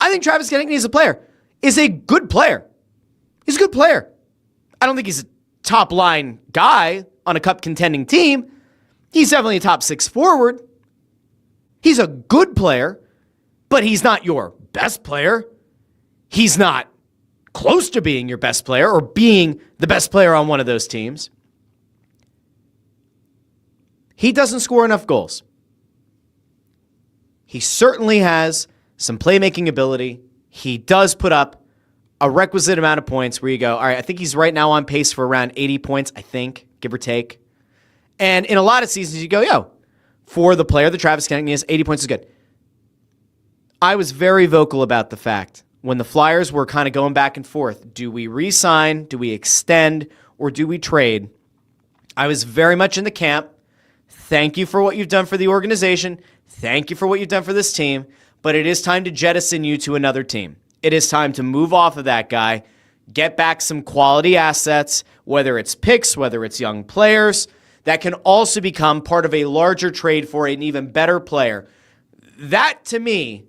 I think Travis Konechny as a player is a good player. He's a good player. I don't think he's a top line guy on a cup contending team. He's definitely a top 6 forward. He's a good player, but he's not your best player. He's not close to being your best player or being the best player on one of those teams. He doesn't score enough goals. He certainly has some playmaking ability. He does put up a requisite amount of points where you go, all right, I think he's right now on pace for around 80 points, I think, give or take. And in a lot of seasons, you go, for the player that Travis Konechny is, 80 points is good. I was very vocal about the fact when the Flyers were kind of going back and forth, do we re-sign, do we extend, or do we trade? I was very much in the camp. Thank you for what you've done for the organization. Thank you for what you've done for this team. But it is time to jettison you to another team. It is time to move off of that guy, get back some quality assets, whether it's picks, whether it's young players, that can also become part of a larger trade for an even better player. That, to me,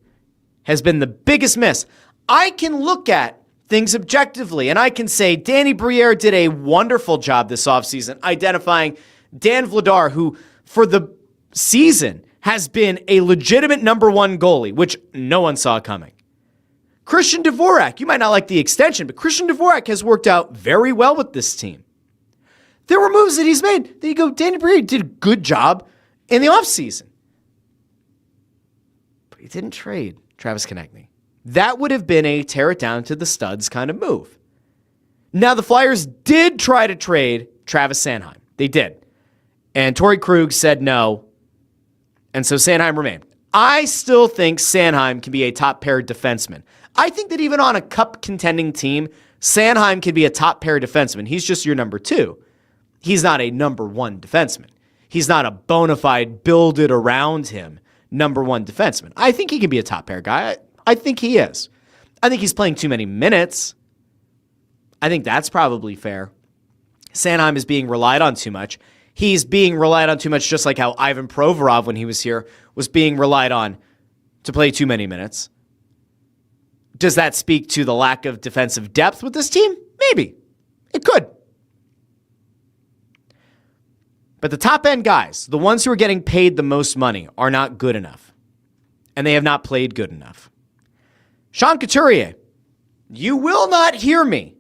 has been the biggest miss. I can look at things objectively, and I can say Danny Briere did a wonderful job this offseason identifying Dan Vladar, who for the season has been a legitimate number one goalie, which no one saw coming. Christian Dvorak, you might not like the extension, but Christian Dvorak has worked out very well with this team. There were moves that he's made that you go, Danny Briere did a good job in the offseason. But he didn't trade Travis Konechny. That would have been a tear it down to the studs kind of move. Now, the Flyers did try to trade Travis Sanheim. They did. And Torrey Krug said no. And so Sanheim remained. I still think Sanheim can be a top pair defenseman. I think that even on a cup contending team, Sanheim can be a top pair defenseman. He's just your number two. He's not a number one defenseman. He's not a bona fide build it around him number one defenseman. I think he can be a top pair guy. I think he is. I think he's playing too many minutes. I think that's probably fair. Sanheim is being relied on too much. He's being relied on too much, just like how Ivan Provorov, when he was here, was being relied on to play too many minutes. Does that speak to the lack of defensive depth with this team? Maybe. It could. But the top-end guys, the ones who are getting paid the most money, are not good enough. And they have not played good enough. Sean Couturier, you will not hear me.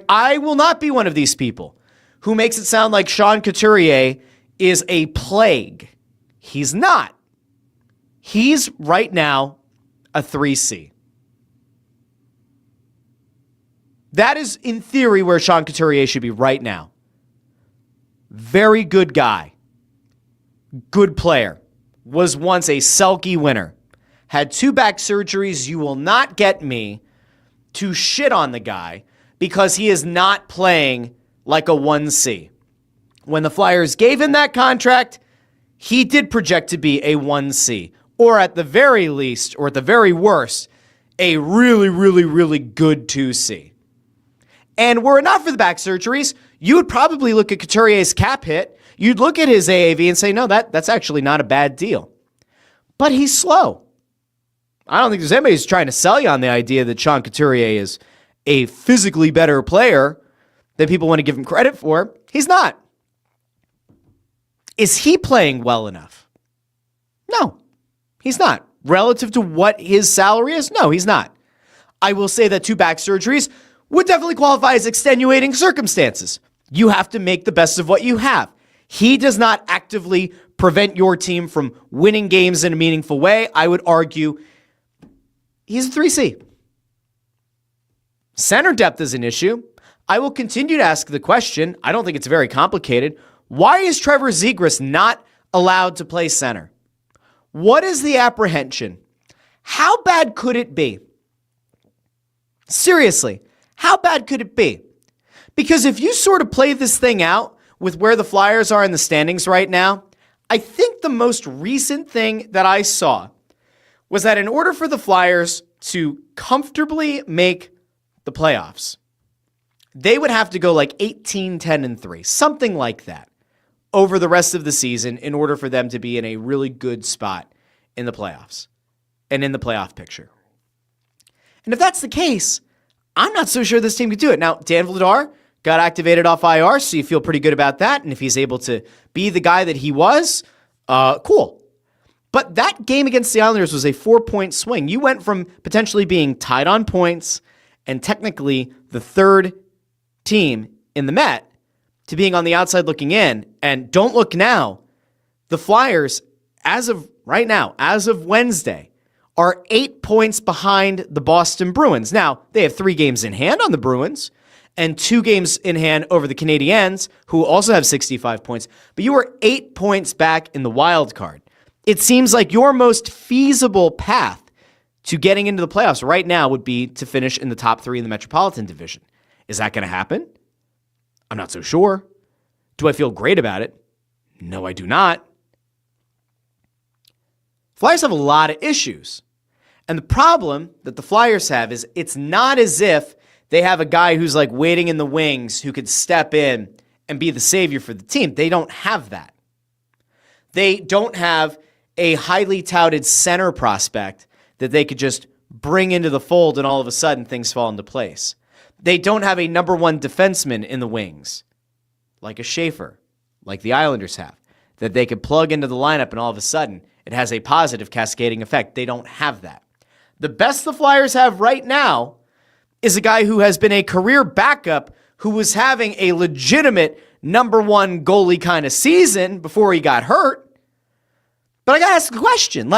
I will not be one of these people who makes it sound like Sean Couturier is a plague. He's not. He's right now a 3C. That is, in theory, where Sean Couturier should be right now. Very good guy. Good player. Was once a Selke winner. Had 2 back surgeries. You will not get me to shit on the guy because he is not playing like a 1C. When the Flyers gave him that contract, he did project to be a 1C. Or at the very least, or at the very worst, a really, really, really good 2C. And were it not for the back surgeries, you would probably look at Couturier's cap hit. You'd look at his AAV and say, no, that's actually not a bad deal. But he's slow. I don't think there's anybody who's trying to sell you on the idea that Sean Couturier is a physically better player than people want to give him credit for. He's not. Is he playing well enough? No, he's not. Relative to what his salary is? No, he's not. I will say that 2 back surgeries would definitely qualify as extenuating circumstances. You have to make the best of what you have. He does not actively prevent your team from winning games in a meaningful way. I would argue he's a 3C. Center depth is an issue. I will continue to ask the question. I don't think it's very complicated. Why is Trevor Zegras not allowed to play center? What is the apprehension? How bad could it be? Seriously, how bad could it be? Because if you sort of play this thing out with where the Flyers are in the standings right now, I think the most recent thing that I saw was that in order for the Flyers to comfortably make the playoffs, they would have to go 18, 10, and 3, something like that, over the rest of the season in order for them to be in a really good spot in the playoffs and in the playoff picture. And if that's the case, I'm not so sure this team could do it. Now, Dan Vladar got activated off IR, so you feel pretty good about that. And if he's able to be the guy that he was, cool. But that game against the Islanders was a 4-point swing. You went from potentially being tied on points and technically the third team in the Met to being on the outside looking in. And don't look now, the Flyers, as of right now, as of Wednesday, are 8 points behind the Boston Bruins. Now, they have 3 games in hand on the Bruins and 2 games in hand over the Canadiens, who also have 65 points. But you are 8 points back in the wild card. It seems like your most feasible path to getting into the playoffs right now would be to finish in the top 3 in the Metropolitan Division. Is that going to happen? I'm not so sure. Do I feel great about it? No, I do not. Flyers have a lot of issues. And the problem that the Flyers have is it's not as if they have a guy who's like waiting in the wings who could step in and be the savior for the team. They don't have that. They don't have a highly touted center prospect that they could just bring into the fold and all of a sudden things fall into place. They don't have a number 1 defenseman in the wings, like a Schaefer, like the Islanders have, that they could plug into the lineup and all of a sudden it has a positive cascading effect. They don't have that. The best the Flyers have right now is a guy who has been a career backup who was having a legitimate number 1 goalie kind of season before he got hurt. But I got to ask the question,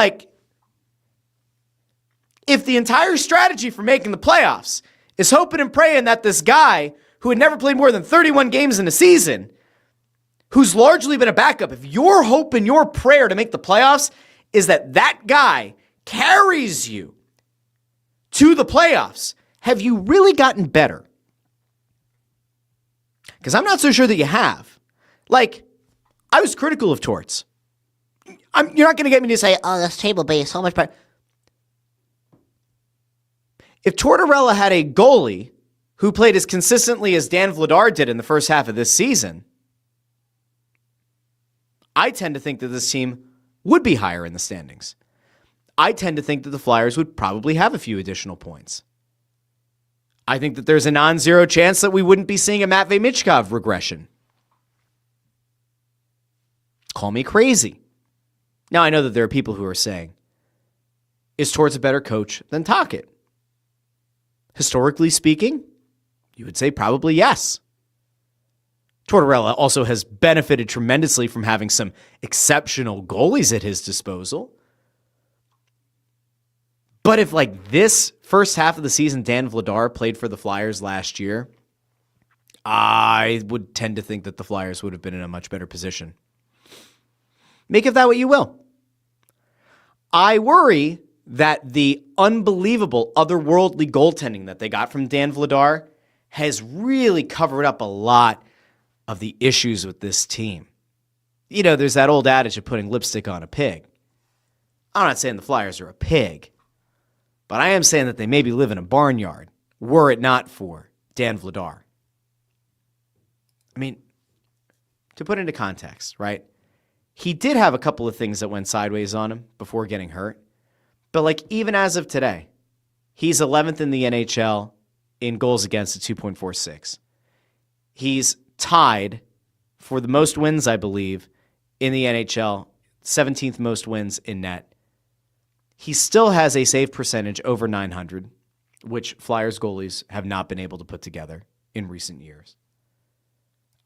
if the entire strategy for making the playoffs is hoping and praying that this guy who had never played more than 31 games in a season, who's largely been a backup, if your hope and your prayer to make the playoffs is that that guy carries you to the playoffs, have you really gotten better? Because I'm not so sure that you have. I was critical of Torts. You're not going to get me to say, oh, this table base, so much better. If Tortorella had a goalie who played as consistently as Dan Vladar did in the first half of this season, I tend to think that this team would be higher in the standings. I tend to think that the Flyers would probably have a few additional points. I think that there's a non-zero chance that we wouldn't be seeing a Matvei Michkov regression. Call me crazy. Now, I know that there are people who are saying, is Torts a better coach than Tocchet? Historically speaking, you would say probably yes. Tortorella also has benefited tremendously from having some exceptional goalies at his disposal. But if this first half of the season Dan Vladar played for the Flyers last year, I would tend to think that the Flyers would have been in a much better position. Make of that what you will. I worry that the unbelievable otherworldly goaltending that they got from Dan Vladar has really covered up a lot of the issues with this team. There's that old adage of putting lipstick on a pig. I'm not saying the Flyers are a pig, but I am saying that they maybe live in a barnyard were it not for Dan Vladar. To put into context, right? He did have a couple of things that went sideways on him before getting hurt. But even as of today, he's 11th in the NHL in goals against at 2.46. He's tied for the most wins, I believe, in the NHL, 17th most wins in net. He still has a save percentage over 900, which Flyers goalies have not been able to put together in recent years.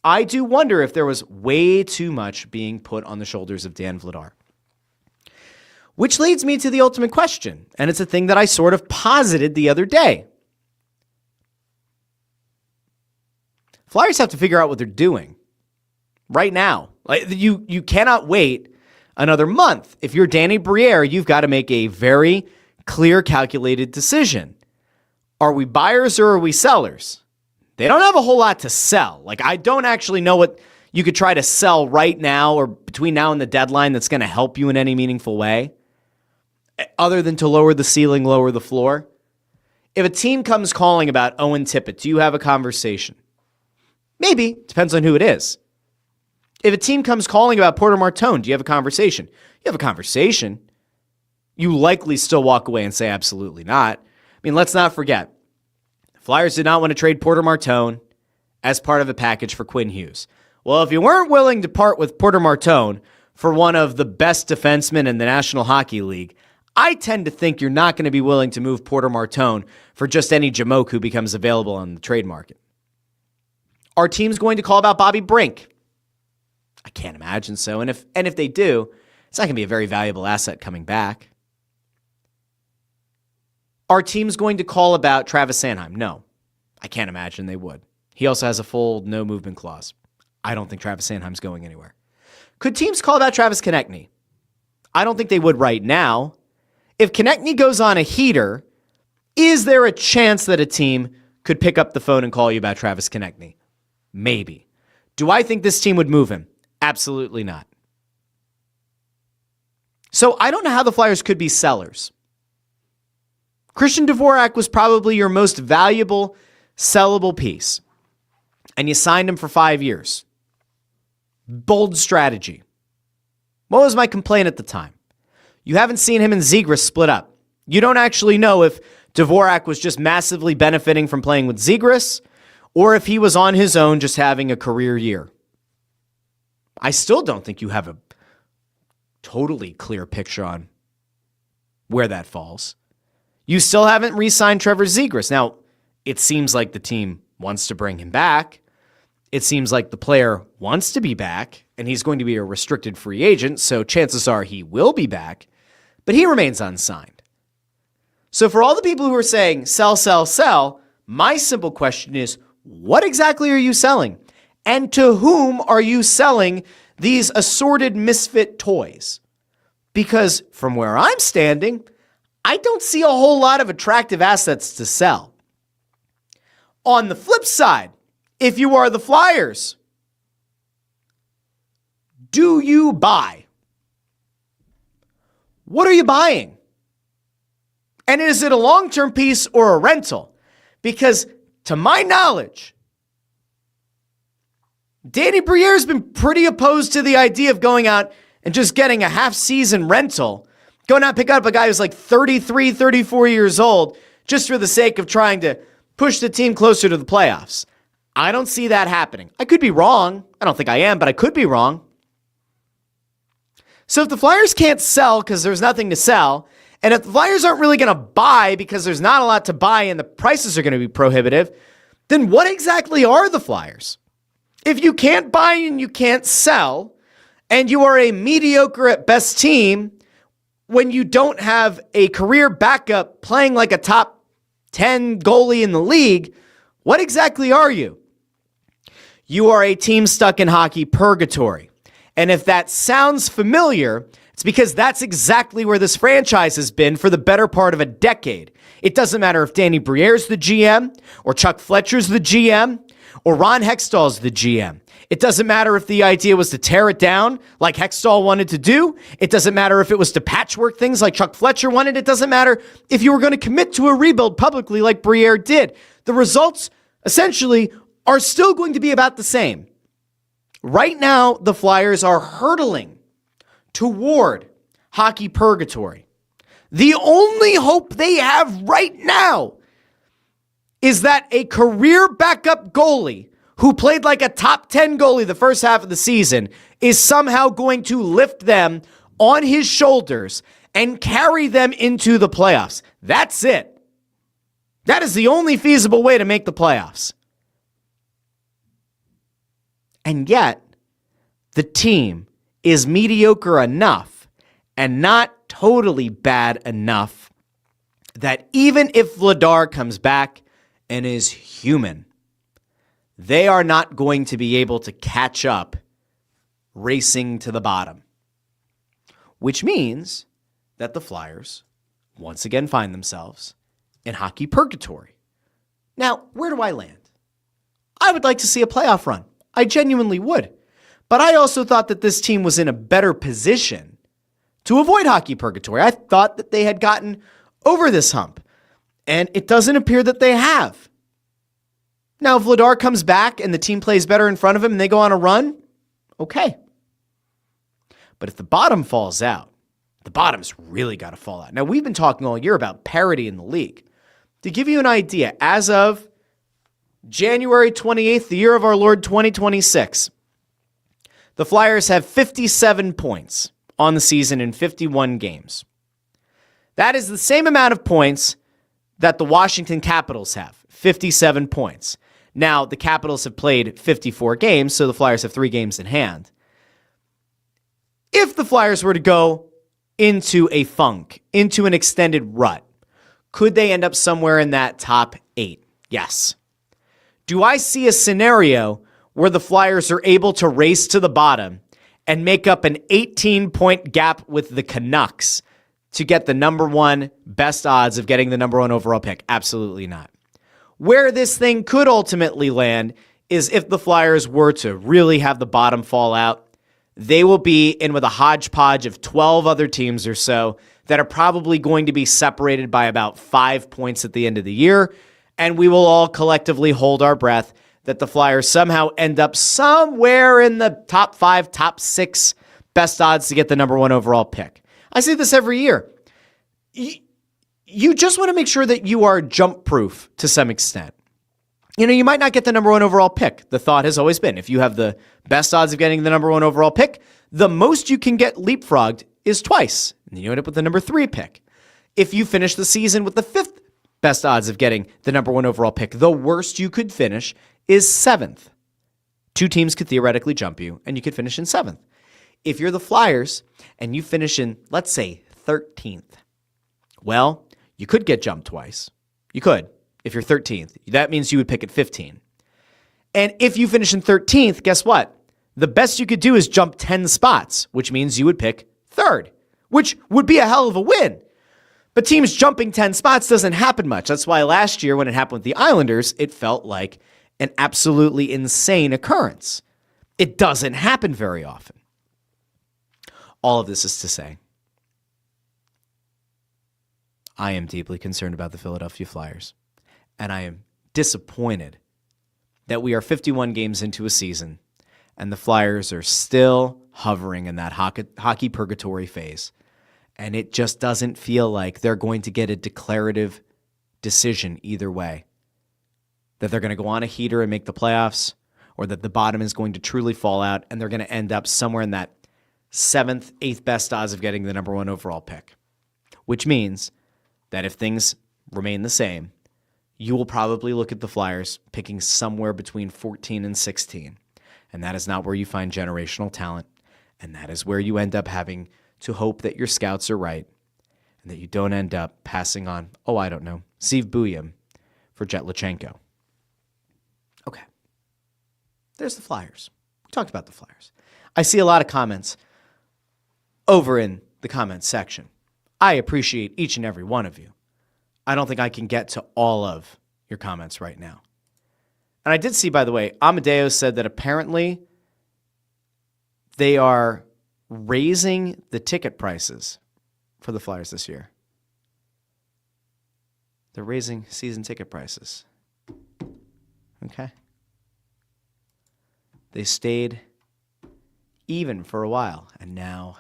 I do wonder if there was way too much being put on the shoulders of Dan Vladar. Which leads me to the ultimate question, and it's a thing that I sort of posited the other day. Flyers have to figure out what they're doing right now. You cannot wait another month. If you're Danny Briere, you've got to make a very clear, calculated decision. Are we buyers or are we sellers? They don't have a whole lot to sell. I don't actually know what you could try to sell right now or between now and the deadline that's going to help you in any meaningful way, other than to lower the ceiling, lower the floor. If a team comes calling about Owen Tippett, do you have a conversation? Maybe. Depends on who it is. If a team comes calling about Porter Martone, do you have a conversation? You have a conversation. You likely still walk away and say absolutely not. Let's not forget. Flyers did not want to trade Porter Martone as part of a package for Quinn Hughes. Well, if you weren't willing to part with Porter Martone for one of the best defensemen in the National Hockey League, I tend to think you're not going to be willing to move Porter Martone for just any jamoke who becomes available on the trade market. Are teams going to call about Bobby Brink? I can't imagine so. And if they do, it's not going to be a very valuable asset coming back. Are teams going to call about Travis Sanheim? No, I can't imagine they would. He also has a full no movement clause. I don't think Travis Sanheim's going anywhere. Could teams call about Travis Konechny? I don't think they would right now. If Konechny goes on a heater, is there a chance that a team could pick up the phone and call you about Travis Konechny? Maybe. Do I think this team would move him? Absolutely not. So I don't know how the Flyers could be sellers. Christian Dvorak was probably your most valuable, sellable piece. And you signed him for 5 years. Bold strategy. What was my complaint at the time? You haven't seen him and Zegras split up. You don't actually know if Dvorak was just massively benefiting from playing with Zegras or if he was on his own just having a career year. I still don't think you have a totally clear picture on where that falls. You still haven't re-signed Trevor Zegras. Now, it seems like the team wants to bring him back. It seems like the player wants to be back, and he's going to be a restricted free agent, so chances are he will be back, but he remains unsigned. So for all the people who are saying, sell, sell, sell, my simple question is, what exactly are you selling? And to whom are you selling these assorted misfit toys? Because from where I'm standing, I don't see a whole lot of attractive assets to sell. On the flip side, if you are the Flyers, do you buy? What are you buying? And is it a long-term piece or a rental? Because to my knowledge, Danny Briere's been pretty opposed to the idea of going out and just getting a half-season rental, going out and pick up a guy who's like 33, 34 years old, just for the sake of trying to push the team closer to the playoffs. I don't see that happening. I could be wrong. I don't think I am, but I could be wrong. So if the Flyers can't sell because there's nothing to sell, and if the Flyers aren't really going to buy because there's not a lot to buy and the prices are going to be prohibitive, then what exactly are the Flyers? If you can't buy and you can't sell, and you are a mediocre at best team when you don't have a career backup playing like a top 10 goalie in the league, what exactly are you? You are a team stuck in hockey purgatory. And if that sounds familiar, it's because that's exactly where this franchise has been for the better part of a decade. It doesn't matter if Danny Briere's the GM, or Chuck Fletcher's the GM, or Ron Hextall's the GM. It doesn't matter if the idea was to tear it down like Hextall wanted to do. It doesn't matter if it was to patchwork things like Chuck Fletcher wanted. It doesn't matter if you were going to commit to a rebuild publicly like Briere did. The results essentially are still going to be about the same. Right now, the Flyers are hurtling toward hockey purgatory. The only hope they have right now is that a career backup goalie who played like a top 10 goalie the first half of the season is somehow going to lift them on his shoulders and carry them into the playoffs. That's it. That is the only feasible way to make the playoffs. And yet, the team is mediocre enough and not totally bad enough that even if Vladar comes back and is human, they are not going to be able to catch up racing to the bottom. Which means that the Flyers once again find themselves in hockey purgatory. Now, where do I land? I would like to see a playoff run. I genuinely would. But I also thought that this team was in a better position to avoid hockey purgatory. I thought that they had gotten over this hump. And it doesn't appear that they have. Now, if Vladar comes back and the team plays better in front of him and they go on a run, okay. But if the bottom falls out, the bottom's really got to fall out. Now, we've been talking all year about parity in the league. To give you an idea, as of January 28th, the year of our Lord 2026, the Flyers have 57 points on the season in 51 games. That is the same amount of points that the Washington Capitals have, 57 points. Now, the Capitals have played 54 games, so the Flyers have 3 games in hand. If the Flyers were to go into a funk, into an extended rut, could they end up somewhere in that top 8? Yes. Do I see a scenario where the Flyers are able to race to the bottom and make up an 18-point gap with the Canucks to get the number one best odds of getting the number one overall pick? Absolutely not. Where this thing could ultimately land is if the Flyers were to really have the bottom fall out, they will be in with a hodgepodge of 12 other teams or so that are probably going to be separated by about 5 points at the end of the year, and we will all collectively hold our breath that the Flyers somehow end up somewhere in the top 5, top 6 best odds to get the number one overall pick. I say this every year. You just want to make sure that you are jump-proof to some extent. You know, you might not get the number one overall pick. The thought has always been, if you have the best odds of getting the number one overall pick, the most you can get leapfrogged is twice. And you end up with the number 3 pick. If you finish the season with the 5th best odds of getting the number one overall pick, the worst you could finish is 7th. 2 teams could theoretically jump you, and you could finish in 7th. If you're the Flyers and you finish in, let's say, 13th, well, you could get jumped twice. You could. If you're 13th, that means you would pick at 15. And if you finish in 13th, guess what? The best you could do is jump 10 spots, which means you would pick 3rd, which would be a hell of a win. But teams jumping 10 spots doesn't happen much. That's why last year when it happened with the Islanders, it felt like an absolutely insane occurrence. It doesn't happen very often. All of this is to say, I am deeply concerned about the Philadelphia Flyers. And I am disappointed that we are 51 games into a season and the Flyers are still hovering in that hockey purgatory phase. And it just doesn't feel like they're going to get a declarative decision either way. That they're going to go on a heater and make the playoffs, or that the bottom is going to truly fall out and they're going to end up somewhere in that 7th, 8th best odds of getting the number one overall pick. Which means that if things remain the same, you will probably look at the Flyers picking somewhere between 14 and 16. And that is not where you find generational talent. And that is where you end up having to hope that your scouts are right and that you don't end up passing on, Steve Buyam for Jetlachenko. Okay. There's the Flyers. We talked about the Flyers. I see a lot of comments over in the comments section. I appreciate each and every one of you. I don't think I can get to all of your comments right now. And I did see, by the way, Amadeo said that apparently they are raising the ticket prices for the Flyers this year. They're raising season ticket prices. Okay. They stayed even for a while, and now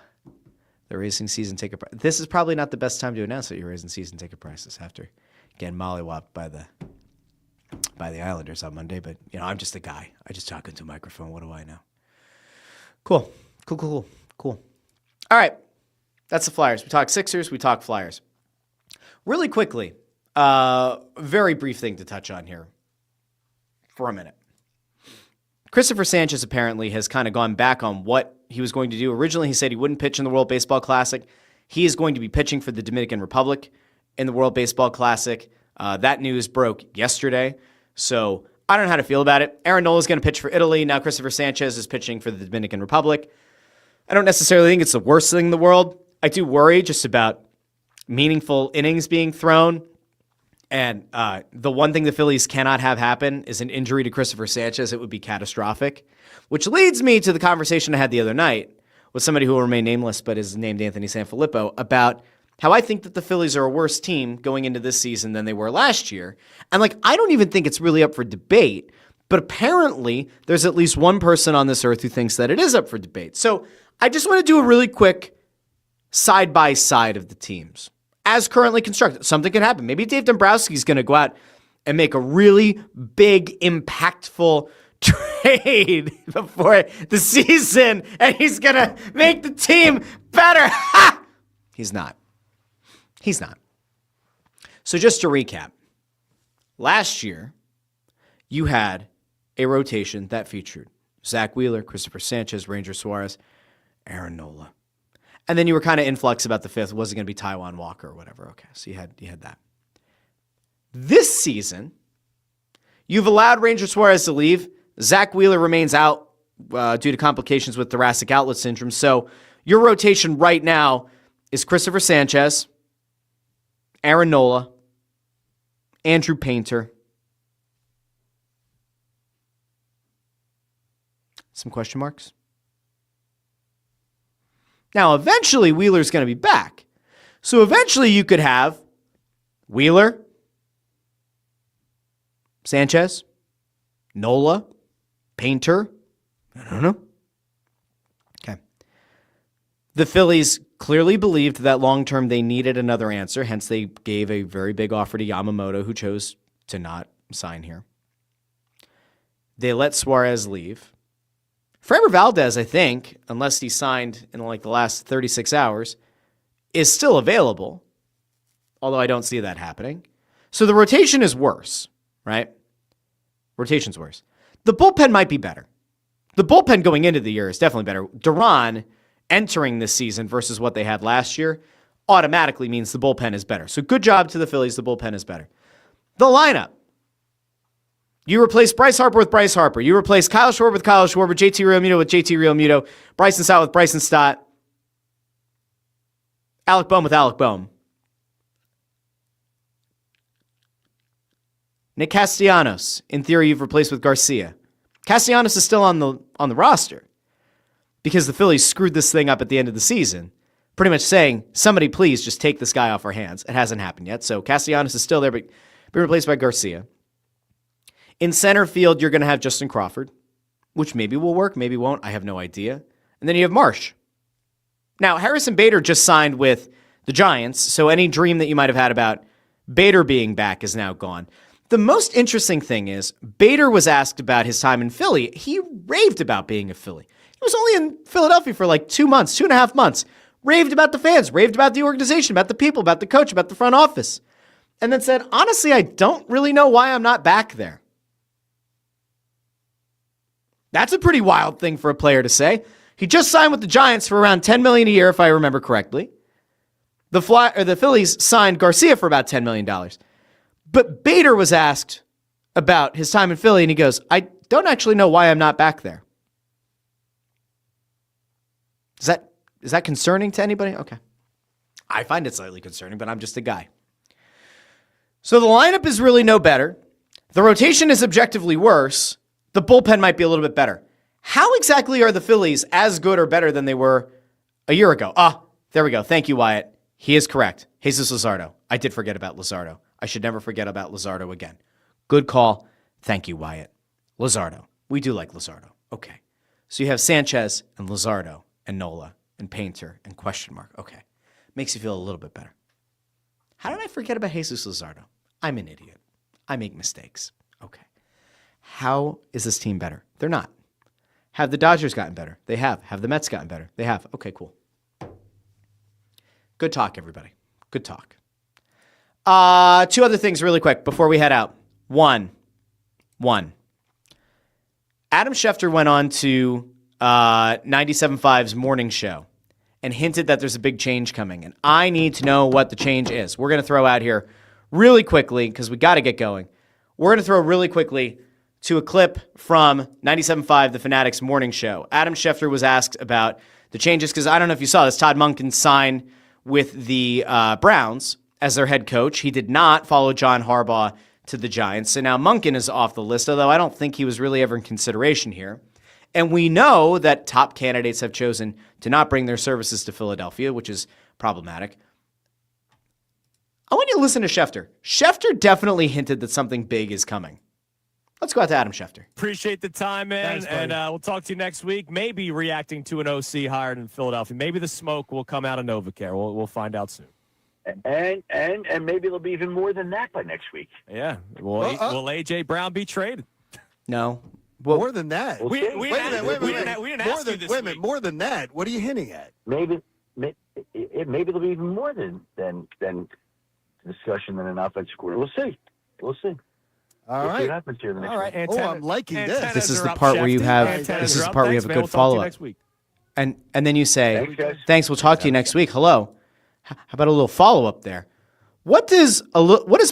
they're raising season ticket prices. This is probably not the best time to announce that you're raising season ticket prices after getting mollywopped by the Islanders on Monday. But, I'm just a guy. I just talk into a microphone. What do I know? Cool. All right. That's the Flyers. We talk Sixers. We talk Flyers. Really quickly, very brief thing to touch on here for a minute. Christopher Sanchez apparently has kind of gone back on what he was going to do. Originally, he said he wouldn't pitch in the World Baseball Classic. He is going to be pitching for the Dominican Republic in the World Baseball Classic. That news broke yesterday, so I don't know how to feel about it. Aaron Nola is going to pitch for Italy. Now Christopher Sanchez is pitching for the Dominican Republic. I don't necessarily think it's the worst thing in the world. I do worry just about meaningful innings being thrown. And the one thing the Phillies cannot have happen is an injury to Christopher Sanchez. It would be catastrophic, which leads me to the conversation I had the other night with somebody who will remain nameless but is named Anthony Sanfilippo about how I think that the Phillies are a worse team going into this season than they were last year. And I don't even think it's really up for debate, but apparently there's at least one person on this earth who thinks that it is up for debate. So I just want to do a really quick side-by-side of the teams as currently constructed. Something can happen. Maybe Dave Dombrowski's going to go out and make a really big, impactful trade before the season, and he's going to make the team better. He's not. So just to recap, last year, you had a rotation that featured Zach Wheeler, Christopher Sanchez, Ranger Suarez, Aaron Nola. And then you were kind of in flux about the fifth. Was it going to be Taijuan Walker or whatever? Okay, so you had that. This season, you've allowed Ranger Suarez to leave. Zach Wheeler remains out due to complications with thoracic outlet syndrome. So your rotation right now is Christopher Sanchez, Aaron Nola, Andrew Painter. Some question marks. Now, eventually, Wheeler's going to be back. So eventually you could have Wheeler, Sanchez, Nola, Painter. I don't know. Okay. The Phillies clearly believed that long-term they needed another answer. Hence, they gave a very big offer to Yamamoto, who chose to not sign here. They let Suarez leave. Framber Valdez, I think, unless he signed in like the last 36 hours, is still available, although I don't see that happening. So the rotation is worse, right? Rotation's worse. The bullpen might be better. The bullpen going into the year is definitely better. Duran entering this season versus what they had last year automatically means the bullpen is better. So good job to the Phillies. The bullpen is better. The lineup. You replace Bryce Harper with Bryce Harper. You replace Kyle Schwarber with Kyle Schwarber, JT Realmuto with JT Realmuto, Bryson Stott with Bryson Stott, Alec Boehm with Alec Boehm. Nick Castellanos, in theory, you've replaced with Garcia. Castellanos is still on the roster because the Phillies screwed this thing up at the end of the season, pretty much saying, somebody please just take this guy off our hands. It hasn't happened yet. So Castellanos is still there, but been replaced by Garcia. In center field, you're going to have Justin Crawford, which maybe will work, maybe won't. I have no idea. And then you have Marsh. Now, Harrison Bader just signed with the Giants, so any dream that you might have had about Bader being back is now gone. The most interesting thing is Bader was asked about his time in Philly. He raved about being a Philly. He was only in Philadelphia for like 2 months, 2.5 months. Raved about the fans, raved about the organization, about the people, about the coach, about the front office. And then said, honestly, I don't really know why I'm not back there. That's a pretty wild thing for a player to say. He just signed with the Giants for around $10 million a year, if I remember correctly. The Phillies signed Garcia for about $10 million. But Bader was asked about his time in Philly, and he goes, I don't actually know why I'm not back there. Is that concerning to anybody? Okay. I find it slightly concerning, but I'm just a guy. So the lineup is really no better. The rotation is objectively worse. The bullpen might be a little bit better. How exactly are the Phillies as good or better than they were a year ago? There we go. Thank you, Wyatt. He is correct. Jesus Luzardo. I did forget about Luzardo. I should never forget about Luzardo again. Good call. Thank you, Wyatt. Luzardo. We do like Luzardo. Okay. So you have Sanchez and Luzardo and Nola and Painter and question mark. Okay. Makes you feel a little bit better. How did I forget about Jesus Luzardo? I'm an idiot. I make mistakes. Okay. How is this team better? They're not. Have the Dodgers gotten better? They have. Have the Mets gotten better? They have. Okay, cool. Good talk, everybody. Good talk. 2 other things really quick before we head out. One. Adam Schefter went on to 97.5's morning show and hinted that there's a big change coming, and I need to know what the change is. We're going to throw out here really quickly because we got to get going. We're going to throw really quickly to a clip from 97.5, the Fanatics morning show. Adam Schefter was asked about the changes because I don't know if you saw this. Todd Monken signed with the Browns as their head coach. He did not follow John Harbaugh to the Giants. So now Monken is off the list, although I don't think he was really ever in consideration here. And we know that top candidates have chosen to not bring their services to Philadelphia, which is problematic. I want you to listen to Schefter. Schefter definitely hinted that something big is coming. Let's go out to Adam Schefter. Appreciate the time, man. Thanks, and we'll talk to you next week. Maybe reacting to an OC hired in Philadelphia. Maybe the smoke will come out of NovaCare. We'll find out soon. And maybe there'll be even more than that by next week. Yeah. Will A.J. Brown be traded? No. Well, More than that. We'll We see. didn't Wait a minute. we didn't ask you this Wait a minute. week. More than that. What are you hinting at? Maybe there'll be even more than discussion than an offensive quarter. We'll see. All We'll see what right. happens here in the next All right. week. I'm liking this. antennas This is are the up, part where you Shefty. have- Antennas this is are the up. part where you Thanks, have a man. good We'll talk to you follow-up. next week. And then you say, Thanks, guys. thanks, we'll talk to you next week. Hello. How about a little follow-up there? What does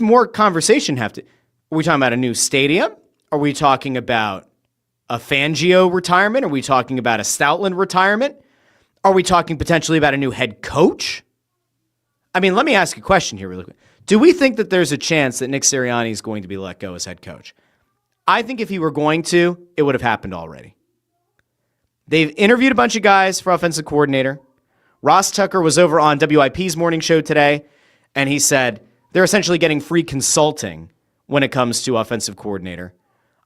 more conversation have to... Are we talking about a new stadium? Are we talking about a Fangio retirement? Are we talking about a Stoutland retirement? Are we talking potentially about a new head coach? I mean, let me ask you a question here really quick. Do we think that there's a chance that Nick Sirianni is going to be let go as head coach? I think if he were going to, it would have happened already. They've interviewed a bunch of guys for offensive coordinator. Ross Tucker was over on WIP's morning show today, and he said they're essentially getting free consulting when it comes to offensive coordinator.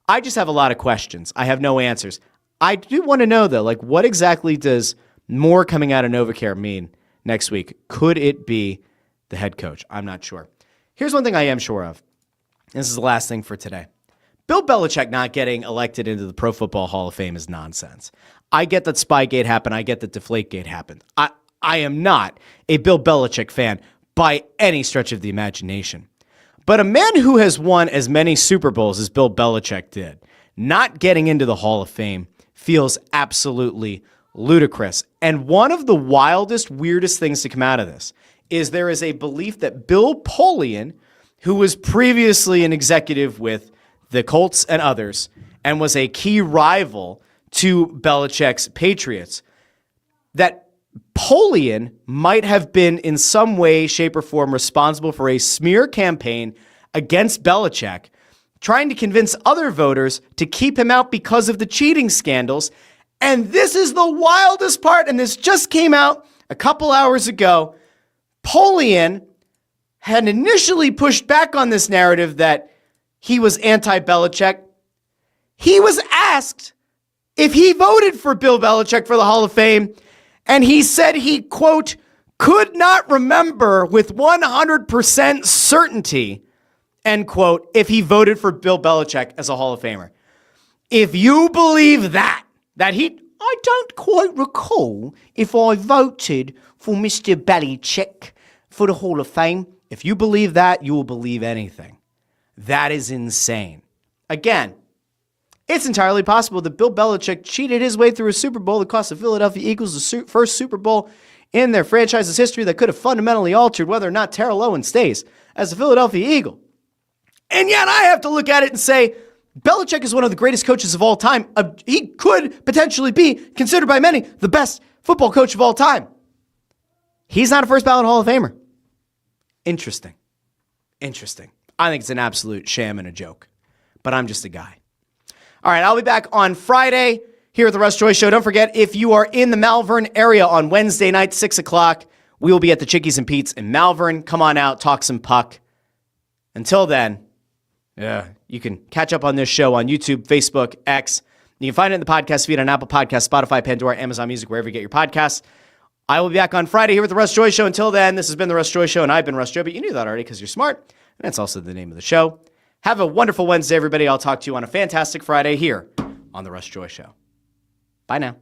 I just have a lot of questions. I have no answers. I do want to know, though, like, what exactly does more coming out of NovaCare mean next week? Could it be the head coach? I'm not sure. Here's one thing I am sure of. This is the last thing for today. Bill Belichick not getting elected into the Pro Football Hall of Fame is nonsense. I get that Spygate happened. I get that Deflategate happened. I am not a Bill Belichick fan by any stretch of the imagination. But a man who has won as many Super Bowls as Bill Belichick did, not getting into the Hall of Fame feels absolutely ludicrous. And one of the wildest, weirdest things to come out of this is there is a belief that Bill Polian, who was previously an executive with the Colts and others, and was a key rival to Belichick's Patriots, that Polian might have been in some way, shape, or form responsible for a smear campaign against Belichick, trying to convince other voters to keep him out because of the cheating scandals. And this is the wildest part, and this just came out a couple hours ago. Polian had initially pushed back on this narrative that he was anti-Belichick. He was asked if he voted for Bill Belichick for the Hall of Fame, and he said he, quote, could not remember with 100% certainty, end quote, if he voted for Bill Belichick as a Hall of Famer. If you believe that I don't quite recall if I voted for Mr. Belichick for the Hall of Fame. If you believe that, you will believe anything. That is insane. Again, it's entirely possible that Bill Belichick cheated his way through a Super Bowl that cost the Philadelphia Eagles the first Super Bowl in their franchise's history that could have fundamentally altered whether or not Terrell Owens stays as a Philadelphia Eagle. And yet I have to look at it and say, Belichick is one of the greatest coaches of all time. He could potentially be considered by many the best football coach of all time. He's not a first ballot Hall of Famer. Interesting. I think it's an absolute sham and a joke, but I'm just a guy. All right, I'll be back on Friday here at the Russ Joy Show. Don't forget, if you are in the Malvern area on Wednesday night, 6 o'clock, we will be at the Chickies and Pete's in Malvern. Come on out, talk some puck. Until then, you can catch up on this show on YouTube, Facebook, X. You can find it in the podcast feed on Apple Podcasts, Spotify, Pandora, Amazon Music, wherever you get your podcasts. I will be back on Friday here with the Russ Joy Show. Until then, this has been the Russ Joy Show, and I've been Russ Joy, but you knew that already because you're smart, and that's also the name of the show. Have a wonderful Wednesday, everybody. I'll talk to you on a fantastic Friday here on the Russ Joy Show. Bye now.